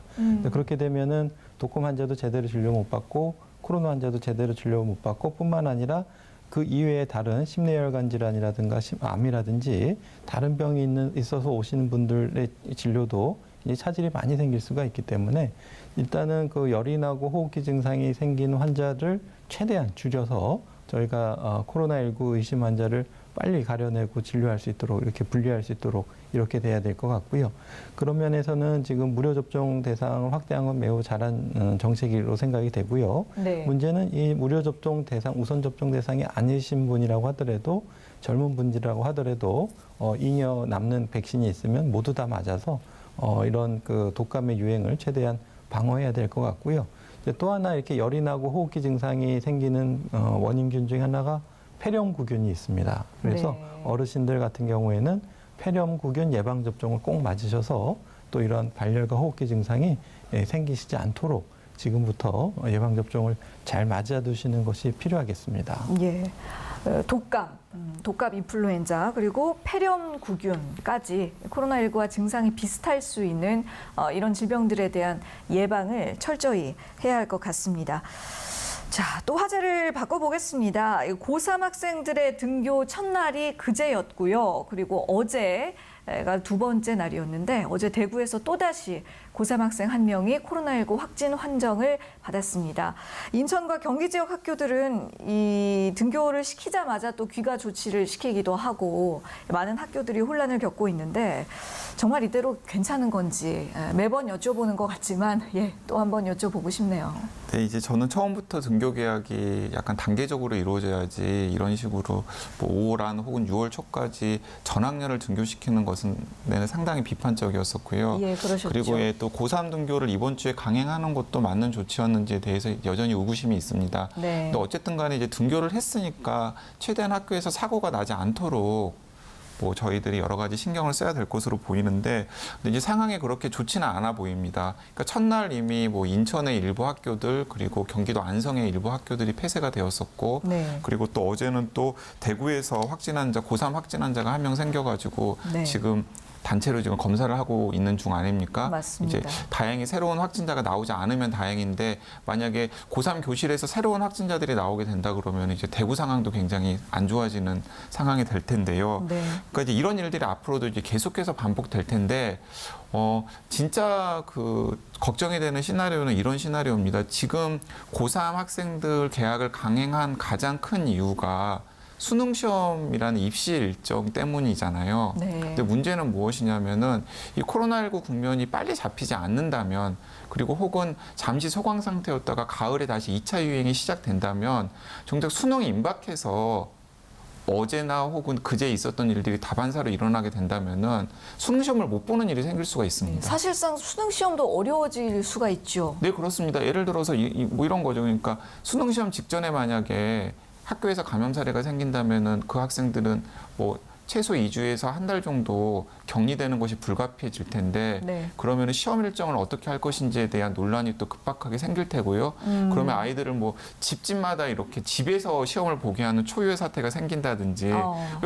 Speaker 6: 그렇게 되면은 독감 환자도 제대로 진료 못 받고 코로나 환자도 제대로 진료 못 받고 뿐만 아니라 그 이외에 다른 심내혈관 질환이라든가 암이라든지 다른 병이 있어서 오시는 분들의 진료도 이제 차질이 많이 생길 수가 있기 때문에 일단은 그 열이 나고 호흡기 증상이 생긴 환자를 최대한 줄여서 저희가 코로나19 의심 환자를 빨리 가려내고 진료할 수 있도록 이렇게 분리할 수 있도록 이렇게 돼야 될 것 같고요. 그런 면에서는 지금 무료 접종 대상을 확대한 건 매우 잘한 정책으로 생각이 되고요.
Speaker 1: 네.
Speaker 6: 문제는 이 무료 접종 대상, 우선 접종 대상이 아니신 분이라고 하더라도 젊은 분이라고 하더라도 잉여 남는 백신이 있으면 모두 다 맞아서 이런 그 독감의 유행을 최대한 방어해야 될 것 같고요. 또 하나 이렇게 열이 나고 호흡기 증상이 생기는 원인균 중에 하나가 폐렴구균이 있습니다. 그래서
Speaker 1: 네.
Speaker 6: 어르신들 같은 경우에는 폐렴구균 예방접종을 꼭 맞으셔서 또 이런 발열과 호흡기 증상이 생기시지 않도록 지금부터 예방접종을 잘 맞아두시는 것이 필요하겠습니다.
Speaker 1: 예. 독감 인플루엔자 그리고 폐렴구균까지 코로나19와 증상이 비슷할 수 있는 이런 질병들에 대한 예방을 철저히 해야 할 것 같습니다. 자, 또 화제를 바꿔보겠습니다. 고3 학생들의 등교 첫날이 그제였고요. 그리고 어제가 두 번째 날이었는데 어제 대구에서 또다시 고3 학생 한 명이 코로나19 확진 환정을 받았습니다. 인천과 경기 지역 학교들은 이 등교를 시키자마자 또 귀가 조치를 시키기도 하고 많은 학교들이 혼란을 겪고 있는데 정말 이대로 괜찮은 건지 매번 여쭤보는 것 같지만 또 한번 여쭤보고 싶네요.
Speaker 5: 네, 이제 저는 처음부터 등교 계약이 약간 단계적으로 이루어져야지 이런 식으로 뭐 5월 안 혹은 6월 초까지 전학년을 등교시키는 것은 상당히 비판적이었었고요.
Speaker 1: 예, 그러셨죠.
Speaker 5: 그리고 또 고3 등교를 이번 주에 강행하는 것도 맞는 조치였는지에 대해서 여전히 의구심이 있습니다.
Speaker 1: 네.
Speaker 5: 근데 어쨌든 간에 이제 등교를 했으니까 최대한 학교에서 사고가 나지 않도록 뭐 저희들이 여러 가지 신경을 써야 될 것으로 보이는데 근데 이제 상황이 그렇게 좋지는 않아 보입니다. 그러니까 첫날 이미 뭐 인천의 일부 학교들 그리고 경기도 안성의 일부 학교들이 폐쇄가 되었었고
Speaker 1: 네.
Speaker 5: 그리고 또 어제는 또 대구에서 고3 확진 환자가 한 명 생겨가지고
Speaker 1: 네.
Speaker 5: 지금 단체로 지금 검사를 하고 있는 중 아닙니까?
Speaker 1: 맞습니다.
Speaker 5: 이제 다행히 새로운 확진자가 나오지 않으면 다행인데 만약에 고3 교실에서 새로운 확진자들이 나오게 된다 그러면 이제 대구 상황도 굉장히 안 좋아지는 상황이 될 텐데요.
Speaker 1: 네.
Speaker 5: 그러니까 이제 이런 일들이 앞으로도 이제 계속해서 반복될 텐데 진짜 그 걱정이 되는 시나리오는 이런 시나리오입니다. 지금 고3 학생들 개학을 강행한 가장 큰 이유가 수능 시험이라는 입시 일정 때문이잖아요.
Speaker 1: 네.
Speaker 5: 근데 문제는 무엇이냐면은 이 코로나19 국면이 빨리 잡히지 않는다면 그리고 혹은 잠시 소강 상태였다가 가을에 다시 2차 유행이 시작된다면 정작 수능이 임박해서 어제나 혹은 그제 있었던 일들이 다반사로 일어나게 된다면은 수능 시험을 못 보는 일이 생길 수가 있습니다.
Speaker 1: 사실상 수능 시험도 어려워질 수가 있죠.
Speaker 5: 네, 그렇습니다. 예를 들어서 뭐 이런 거죠. 그러니까 수능 시험 직전에 만약에 학교에서 감염 사례가 생긴다면은 그 학생들은 뭐 최소 2주에서 한 달 정도 격리되는 것이 불가피해질 텐데
Speaker 1: 네.
Speaker 5: 그러면은 시험 일정을 어떻게 할 것인지에 대한 논란이 또 급박하게 생길 테고요. 그러면 아이들을 뭐 집집마다 이렇게 집에서 시험을 보게 하는 초유의 사태가 생긴다든지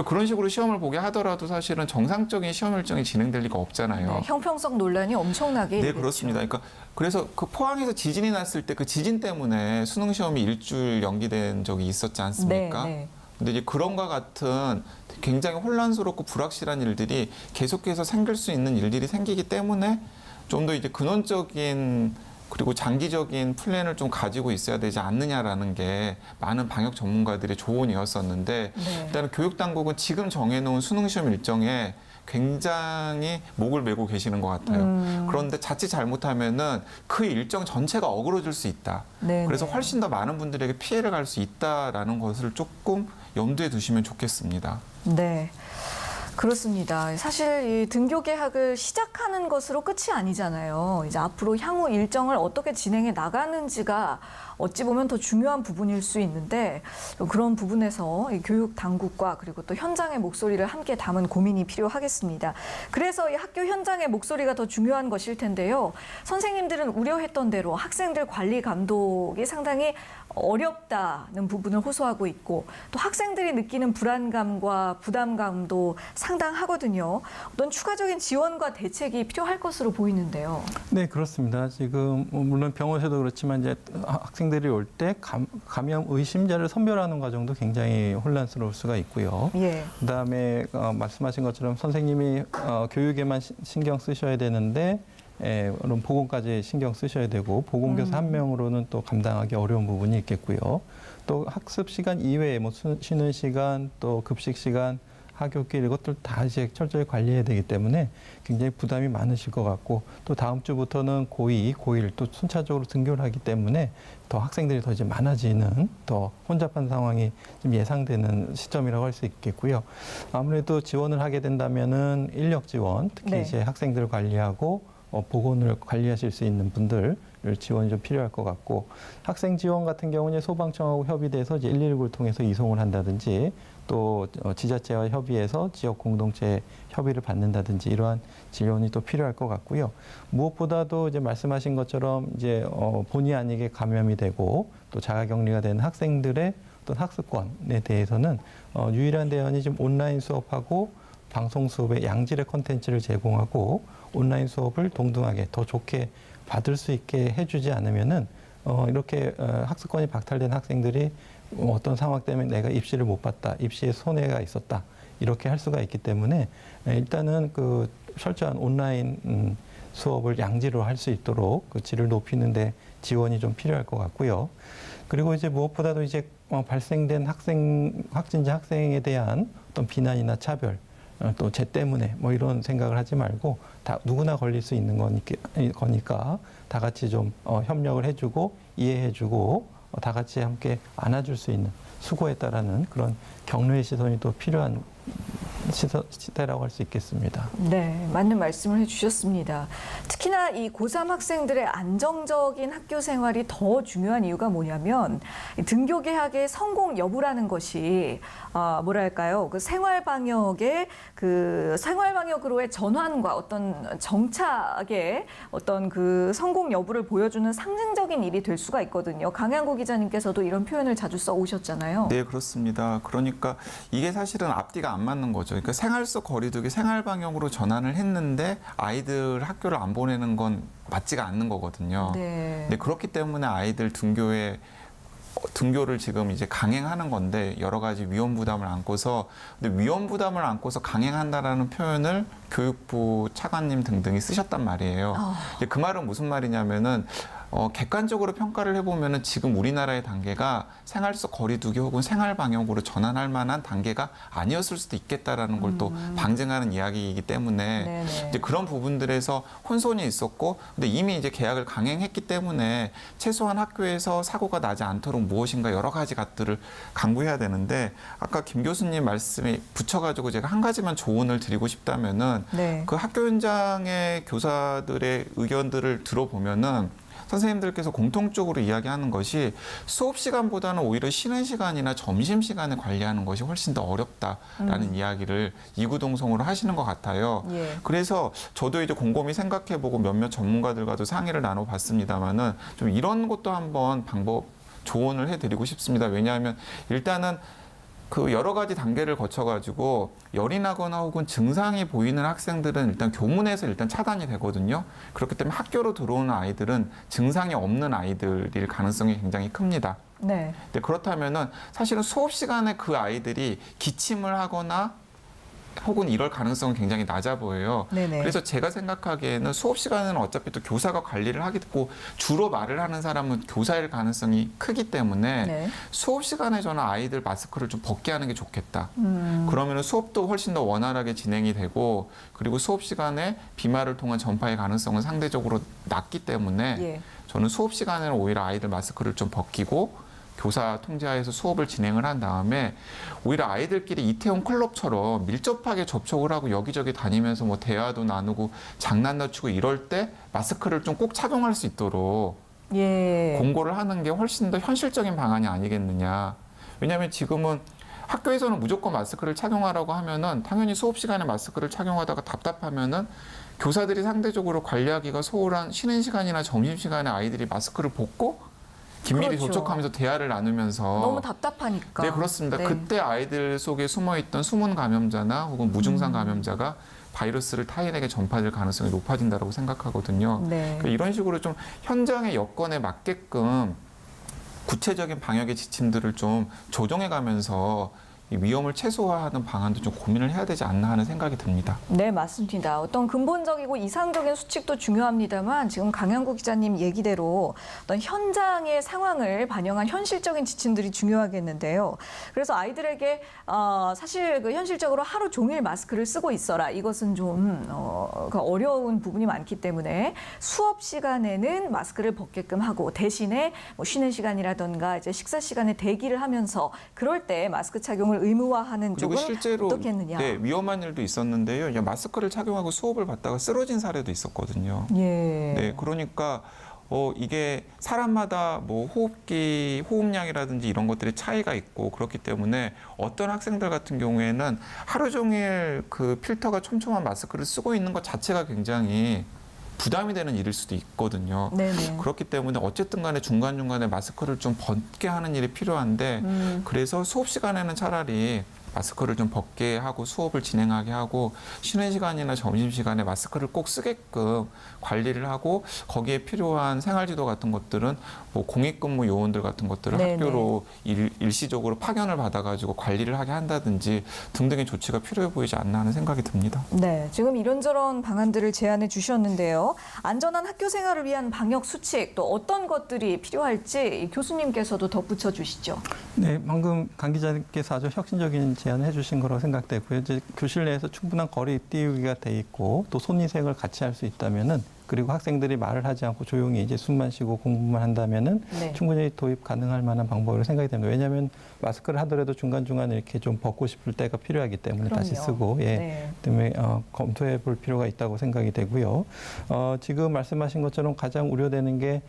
Speaker 5: 그런 식으로 시험을 보게 하더라도 사실은 정상적인 시험 일정이 진행될 리가 없잖아요.
Speaker 1: 네, 형평성 논란이 엄청나게
Speaker 5: 네,
Speaker 1: 일겠죠.
Speaker 5: 그렇습니다. 그러니까 그래서 그 포항에서 지진이 났을 때 그 지진 때문에 수능 시험이 일주일 연기된 적이 있었지 않습니까?
Speaker 1: 네.
Speaker 5: 근데 이제 그런과 같은 굉장히 혼란스럽고 불확실한 일들이 계속해서 생길 수 있는 일들이 생기기 때문에 좀 더 이제 근원적인 그리고 장기적인 플랜을 좀 가지고 있어야 되지 않느냐라는 게 많은 방역 전문가들의 조언이었었는데
Speaker 1: 네.
Speaker 5: 일단 교육 당국은 지금 정해놓은 수능 시험 일정에 굉장히 목을 메고 계시는 것 같아요. 그런데 자칫 잘못하면은 그 일정 전체가 어그러질 수 있다.
Speaker 1: 네,
Speaker 5: 그래서
Speaker 1: 네.
Speaker 5: 훨씬 더 많은 분들에게 피해를 갈 수 있다라는 것을 조금 염두에 두시면 좋겠습니다.
Speaker 1: 네. 그렇습니다. 사실 이 등교 개학을 시작하는 것으로 끝이 아니잖아요. 이제 앞으로 향후 일정을 어떻게 진행해 나가는지가 어찌 보면 더 중요한 부분일 수 있는데 그런 부분에서 이 교육 당국과 그리고 또 현장의 목소리를 함께 담은 고민이 필요하겠습니다. 그래서 이 학교 현장의 목소리가 더 중요한 것일 텐데요. 선생님들은 우려했던 대로 학생들 관리 감독이 상당히 어렵다는 부분을 호소하고 있고 또 학생들이 느끼는 불안감과 부담감도 상당하거든요. 어떤 추가적인 지원과 대책이 필요할 것으로 보이는데요.
Speaker 6: 네, 그렇습니다. 지금 물론 병원에서도 그렇지만 이제 학생들이 올 때 감염 의심자를 선별하는 과정도 굉장히 혼란스러울 수가 있고요.
Speaker 1: 예.
Speaker 6: 그다음에 말씀하신 것처럼 선생님이 교육에만 신경 쓰셔야 되는데 그럼 보건까지 신경 쓰셔야 되고 보건교사 한 명으로는 또 감당하기 어려운 부분이 있겠고요. 또 학습 시간 이외에 뭐 쉬는 시간 또 급식 시간 하굣길 이것들 다 이제 철저히 관리해야 되기 때문에 굉장히 부담이 많으실 것 같고 또 다음 주부터는 고2, 고1 또 순차적으로 등교를 하기 때문에 더 학생들이 더 이제 많아지는 더 혼잡한 상황이 좀 예상되는 시점이라고 할 수 있겠고요. 아무래도 지원을 하게 된다면은 인력 지원, 특히
Speaker 1: 네.
Speaker 6: 이제 학생들을 관리하고 보건을 관리하실 수 있는 분들 지원이 좀 필요할 것 같고 학생 지원 같은 경우는 소방청하고 협의돼서 이제 119를 통해서 이송을 한다든지 또 지자체와 협의해서 지역 공동체 협의를 받는다든지 이러한 지원이 또 필요할 것 같고요. 무엇보다도 이제 말씀하신 것처럼 이제 본의 아니게 감염이 되고 또 자가격리가 된 학생들의 어떤 학습권에 대해서는 유일한 대안이 지금 온라인 수업하고 방송 수업의 양질의 콘텐츠를 제공하고 온라인 수업을 동등하게 더 좋게 받을 수 있게 해주지 않으면은 이렇게 학습권이 박탈된 학생들이 어떤 상황 때문에 내가 입시를 못 봤다, 입시에 손해가 있었다 이렇게 할 수가 있기 때문에 일단은 그 철저한 온라인 수업을 양질로 할 수 있도록 그 질을 높이는데 지원이 좀 필요할 것 같고요. 그리고 이제 무엇보다도 이제 발생된 확진자 학생에 대한 어떤 비난이나 차별 또 쟤 때문에 뭐 이런 생각을 하지 말고 다 누구나 걸릴 수 있는 거니까 다 같이 좀 협력을 해주고 이해해주고 다 같이 함께 안아줄 수 있는 수고했다라는 그런 격려의 시선이 또 필요한 시대라고 할 수 있겠습니다.
Speaker 1: 네, 맞는 말씀을 해주셨습니다. 특히나 이 고3 학생들의 안정적인 학교 생활이 더 중요한 이유가 뭐냐면 등교 개학의 성공 여부라는 것이 뭐랄까요? 그 생활 방역으로의 전환과 어떤 정착의 어떤 그 성공 여부를 보여주는 상징적인 일이 될 수가 있거든요. 강양구 기자님께서도 이런 표현을 자주 써 오셨잖아요.
Speaker 5: 네, 그렇습니다. 그러니까 이게 사실은 앞뒤가 안 맞는 거죠. 그러니까 생활 속 거리두기 생활 방역으로 전환을 했는데 아이들 학교를 안 보내는 건 맞지가 않는 거거든요.
Speaker 1: 네.
Speaker 5: 근데 그렇기 때문에 아이들 등교를 지금 이제 강행하는 건데 여러 가지 위험 부담을 안고서 근데 위험 부담을 안고서 강행한다라는 표현을 교육부 차관님 등등이 쓰셨단 말이에요. 근데 그 말은 무슨 말이냐면은 객관적으로 평가를 해보면은 지금 우리나라의 단계가 생활 속 거리두기 혹은 생활 방역으로 전환할 만한 단계가 아니었을 수도 있겠다라는 걸 또 방증하는 이야기이기 때문에
Speaker 1: 네네.
Speaker 5: 이제 그런 부분들에서 혼선이 있었고 근데 이미 이제 계약을 강행했기 때문에 최소한 학교에서 사고가 나지 않도록 무엇인가 여러 가지 것들을 강구해야 되는데 아까 김 교수님 말씀에 붙여가지고 제가 한 가지만 조언을 드리고 싶다면은
Speaker 1: 네.
Speaker 5: 그 학교 현장의 교사들의 의견들을 들어보면은 선생님들께서 공통적으로 이야기하는 것이 수업 시간보다는 오히려 쉬는 시간이나 점심 시간에 관리하는 것이 훨씬 더 어렵다라는 이야기를 이구동성으로 하시는 것 같아요.
Speaker 1: 예.
Speaker 5: 그래서 저도 이제 곰곰이 생각해보고 몇몇 전문가들과도 상의를 나눠봤습니다만은 좀 이런 것도 한번 조언을 해드리고 싶습니다. 왜냐하면 일단은 그 여러 가지 단계를 거쳐가지고 열이 나거나 혹은 증상이 보이는 학생들은 일단 교문에서 일단 차단이 되거든요. 그렇기 때문에 학교로 들어오는 아이들은 증상이 없는 아이들일 가능성이 굉장히 큽니다.
Speaker 1: 네.
Speaker 5: 근데 그렇다면은 사실은 수업 시간에 그 아이들이 기침을 하거나 혹은 이럴 가능성은 굉장히 낮아 보여요.
Speaker 1: 네네.
Speaker 5: 그래서 제가 생각하기에는 수업 시간에는 어차피 또 교사가 관리를 하겠고 주로 말을 하는 사람은 교사일 가능성이 크기 때문에
Speaker 1: 네.
Speaker 5: 수업 시간에 저는 아이들 마스크를 좀 벗게 하는 게 좋겠다.
Speaker 1: 음.
Speaker 5: 그러면 수업도 훨씬 더 원활하게 진행이 되고 그리고 수업 시간에 비말을 통한 전파의 가능성은 상대적으로 낮기 때문에
Speaker 1: 예.
Speaker 5: 저는 수업 시간에는 오히려 아이들 마스크를 좀 벗기고 교사 통제하에서 수업을 진행을 한 다음에 오히려 아이들끼리 이태원 클럽처럼 밀접하게 접촉을 하고 여기저기 다니면서 뭐 대화도 나누고 장난도 치고 이럴 때 마스크를 좀 꼭 착용할 수 있도록
Speaker 1: 예.
Speaker 5: 공고를 하는 게 훨씬 더 현실적인 방안이 아니겠느냐. 왜냐하면 지금은 학교에서는 무조건 마스크를 착용하라고 하면은 당연히 수업 시간에 마스크를 착용하다가 답답하면은 교사들이 상대적으로 관리하기가 소홀한 쉬는 시간이나 점심 시간에 아이들이 마스크를 벗고 긴밀히
Speaker 1: 그렇죠.
Speaker 5: 접촉하면서 대화를 나누면서
Speaker 1: 너무 답답하니까.
Speaker 5: 네, 그렇습니다.
Speaker 1: 네.
Speaker 5: 그때 아이들 속에 숨어있던 숨은 감염자나 혹은 무증상 감염자가 바이러스를 타인에게 전파될 가능성이 높아진다고 생각하거든요.
Speaker 1: 네.
Speaker 5: 그러니까 이런 식으로 좀 현장의 여건에 맞게끔 구체적인 방역의 지침들을 좀 조정해가면서 이 위험을 최소화하는 방안도 좀 고민을 해야 되지 않나 하는 생각이 듭니다.
Speaker 1: 네, 맞습니다. 어떤 근본적이고 이상적인 수칙도 중요합니다만 지금 강양구 기자님 얘기대로 어떤 현장의 상황을 반영한 현실적인 지침들이 중요하겠는데요. 그래서 아이들에게 사실 그 현실적으로 하루 종일 마스크를 쓰고 있어라. 이것은 좀 어려운 부분이 많기 때문에 수업 시간에는 마스크를 벗게끔 하고 대신에 뭐 쉬는 시간이라든가 이제 식사 시간에 대기를 하면서 그럴 때 마스크 착용을 의무화하는
Speaker 5: 그리고
Speaker 1: 쪽은
Speaker 5: 실제로
Speaker 1: 어떻겠느냐.
Speaker 5: 네, 위험한 일도 있었는데요. 마스크를 착용하고 수업을 받다가 쓰러진 사례도 있었거든요.
Speaker 1: 예.
Speaker 5: 네, 그러니까 이게 사람마다 뭐 호흡량이라든지 이런 것들이 차이가 있고 그렇기 때문에 어떤 학생들 같은 경우에는 하루 종일 그 필터가 촘촘한 마스크를 쓰고 있는 것 자체가 굉장히 부담이 되는 일일 수도 있거든요.
Speaker 1: 네네.
Speaker 5: 그렇기 때문에 어쨌든 간에 중간중간에 마스크를 좀 벗게 하는 일이 필요한데 그래서 수업 시간에는 차라리 마스크를 좀 벗게 하고 수업을 진행하게 하고 쉬는 시간이나 점심시간에 마스크를 꼭 쓰게끔 관리를 하고 거기에 필요한 생활지도 같은 것들은 뭐 공익근무 요원들 같은 것들을
Speaker 1: 네네.
Speaker 5: 학교로 일시적으로 파견을 받아가지고 관리를 하게 한다든지 등등의 조치가 필요해 보이지 않나 하는 생각이 듭니다.
Speaker 1: 네, 지금 이런저런 방안들을 제안해 주셨는데요. 안전한 학교 생활을 위한 방역 수칙 또 어떤 것들이 필요할지 교수님께서도 덧붙여 주시죠.
Speaker 6: 네, 방금 강 기자님께서 아주 혁신적인 제안을 해주신 거라고 생각되고요. 이제 교실 내에서 충분한 거리 띄우기가 돼 있고 또 손위생을 같이 할 수 있다면은 그리고 학생들이 말을 하지 않고 조용히 이제 숨만 쉬고 공부만 한다면은
Speaker 1: 네.
Speaker 6: 충분히 도입 가능할 만한 방법으로 생각이 됩니다. 왜냐하면 마스크를 하더라도 중간중간 이렇게 좀 벗고 싶을 때가 필요하기 때문에
Speaker 1: 그럼요.
Speaker 6: 다시 쓰고
Speaker 1: 네.
Speaker 6: 때문에 검토해 볼 필요가 있다고 생각이 되고요. 지금 말씀하신 것처럼 가장 우려되는 게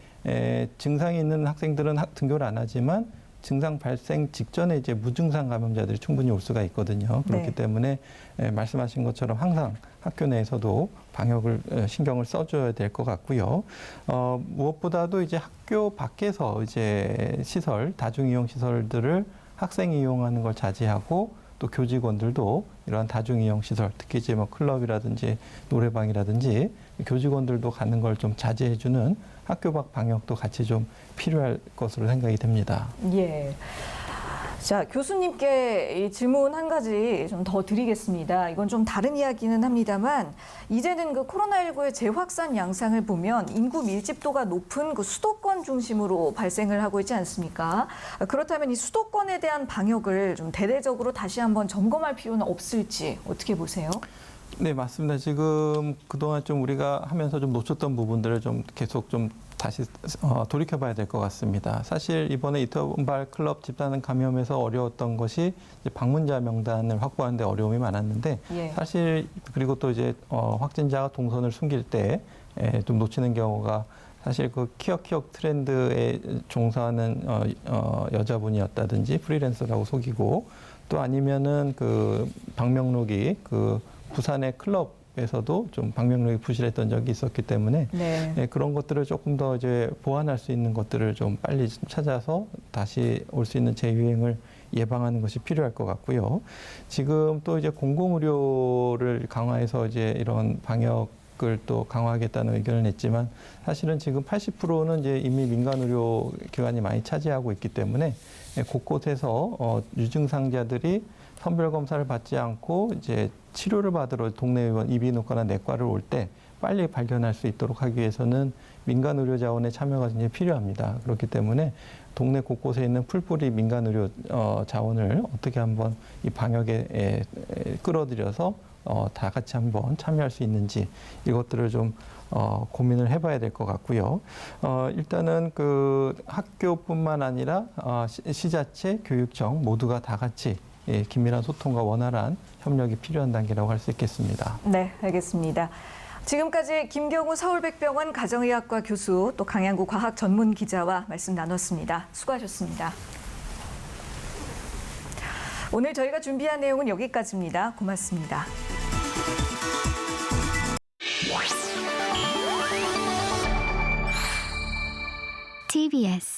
Speaker 6: 증상이 있는 학생들은 등교를 안 하지만 증상 발생 직전에 이제 무증상 감염자들이 충분히 올 수가 있거든요. 그렇기
Speaker 1: 네.
Speaker 6: 때문에 말씀하신 것처럼 항상 학교 내에서도 방역을 신경을 써줘야 될 것 같고요. 무엇보다도 이제 학교 밖에서 이제 시설, 다중 이용 시설들을 학생이 이용하는 걸 자제하고 또 교직원들도 이러한 다중이용 시설, 특히 이제 뭐 클럽이라든지 노래방이라든지 교직원들도 가는 걸 좀 자제해주는 학교 밖 방역도 같이 좀 필요할 것으로 생각이 됩니다.
Speaker 1: 예. 자, 교수님께 이 질문 한 가지 좀 더 드리겠습니다. 이건 좀 다른 이야기는 합니다만 이제는 그 코로나19의 재확산 양상을 보면 인구 밀집도가 높은 그 수도권 중심으로 발생을 하고 있지 않습니까? 그렇다면 이 수도권에 대한 방역을 좀 대대적으로 다시 한번 점검할 필요는 없을지 어떻게 보세요?
Speaker 6: 네, 맞습니다. 지금 그동안 좀 우리가 하면서 좀 놓쳤던 부분들을 좀 계속 좀 다시 돌이켜봐야 될 것 같습니다. 사실 이번에 이터발 클럽 집단 감염에서 어려웠던 것이 이제 방문자 명단을 확보하는 데 어려움이 많았는데
Speaker 1: 예.
Speaker 6: 사실 그리고 또 이제 확진자가 동선을 숨길 때 좀 놓치는 경우가 사실 그 키역 트렌드에 종사하는 여자분이었다든지 프리랜서라고 속이고 또 아니면은 그 방명록이 그 부산의 클럽에서도 좀 방명록이 부실했던 적이 있었기 때문에
Speaker 1: 네.
Speaker 6: 그런 것들을 조금 더 이제 보완할 수 있는 것들을 좀 빨리 찾아서 다시 올 수 있는 재유행을 예방하는 것이 필요할 것 같고요. 지금 또 이제 공공의료를 강화해서 이제 이런 방역을 또 강화하겠다는 의견을 냈지만 사실은 지금 80%는 이제 이미 민간 의료 기관이 많이 차지하고 있기 때문에 곳곳에서 유증상자들이 선별 검사를 받지 않고 이제 치료를 받으러 동네 의원 이비인후과나 내과를 올 때 빨리 발견할 수 있도록 하기 위해서는 민간 의료 자원의 참여가 굉장히 필요합니다. 그렇기 때문에 동네 곳곳에 있는 풀뿌리 민간 의료 자원을 어떻게 한번 이 방역에 끌어들여서 다 같이 한번 참여할 수 있는지 이것들을 좀 고민을 해봐야 될 것 같고요. 일단은 그 학교뿐만 아니라 시자체, 교육청 모두가 다 같이 긴밀한 소통과 원활한 협력이 필요한 단계라고 할 수 있겠습니다.
Speaker 1: 네, 알겠습니다. 지금까지 김경우 서울백병원 가정의학과 교수 또 강양구 과학전문기자와 말씀 나눴습니다. 수고하셨습니다. 오늘 저희가 준비한 내용은 여기까지입니다. 고맙습니다.
Speaker 7: TBS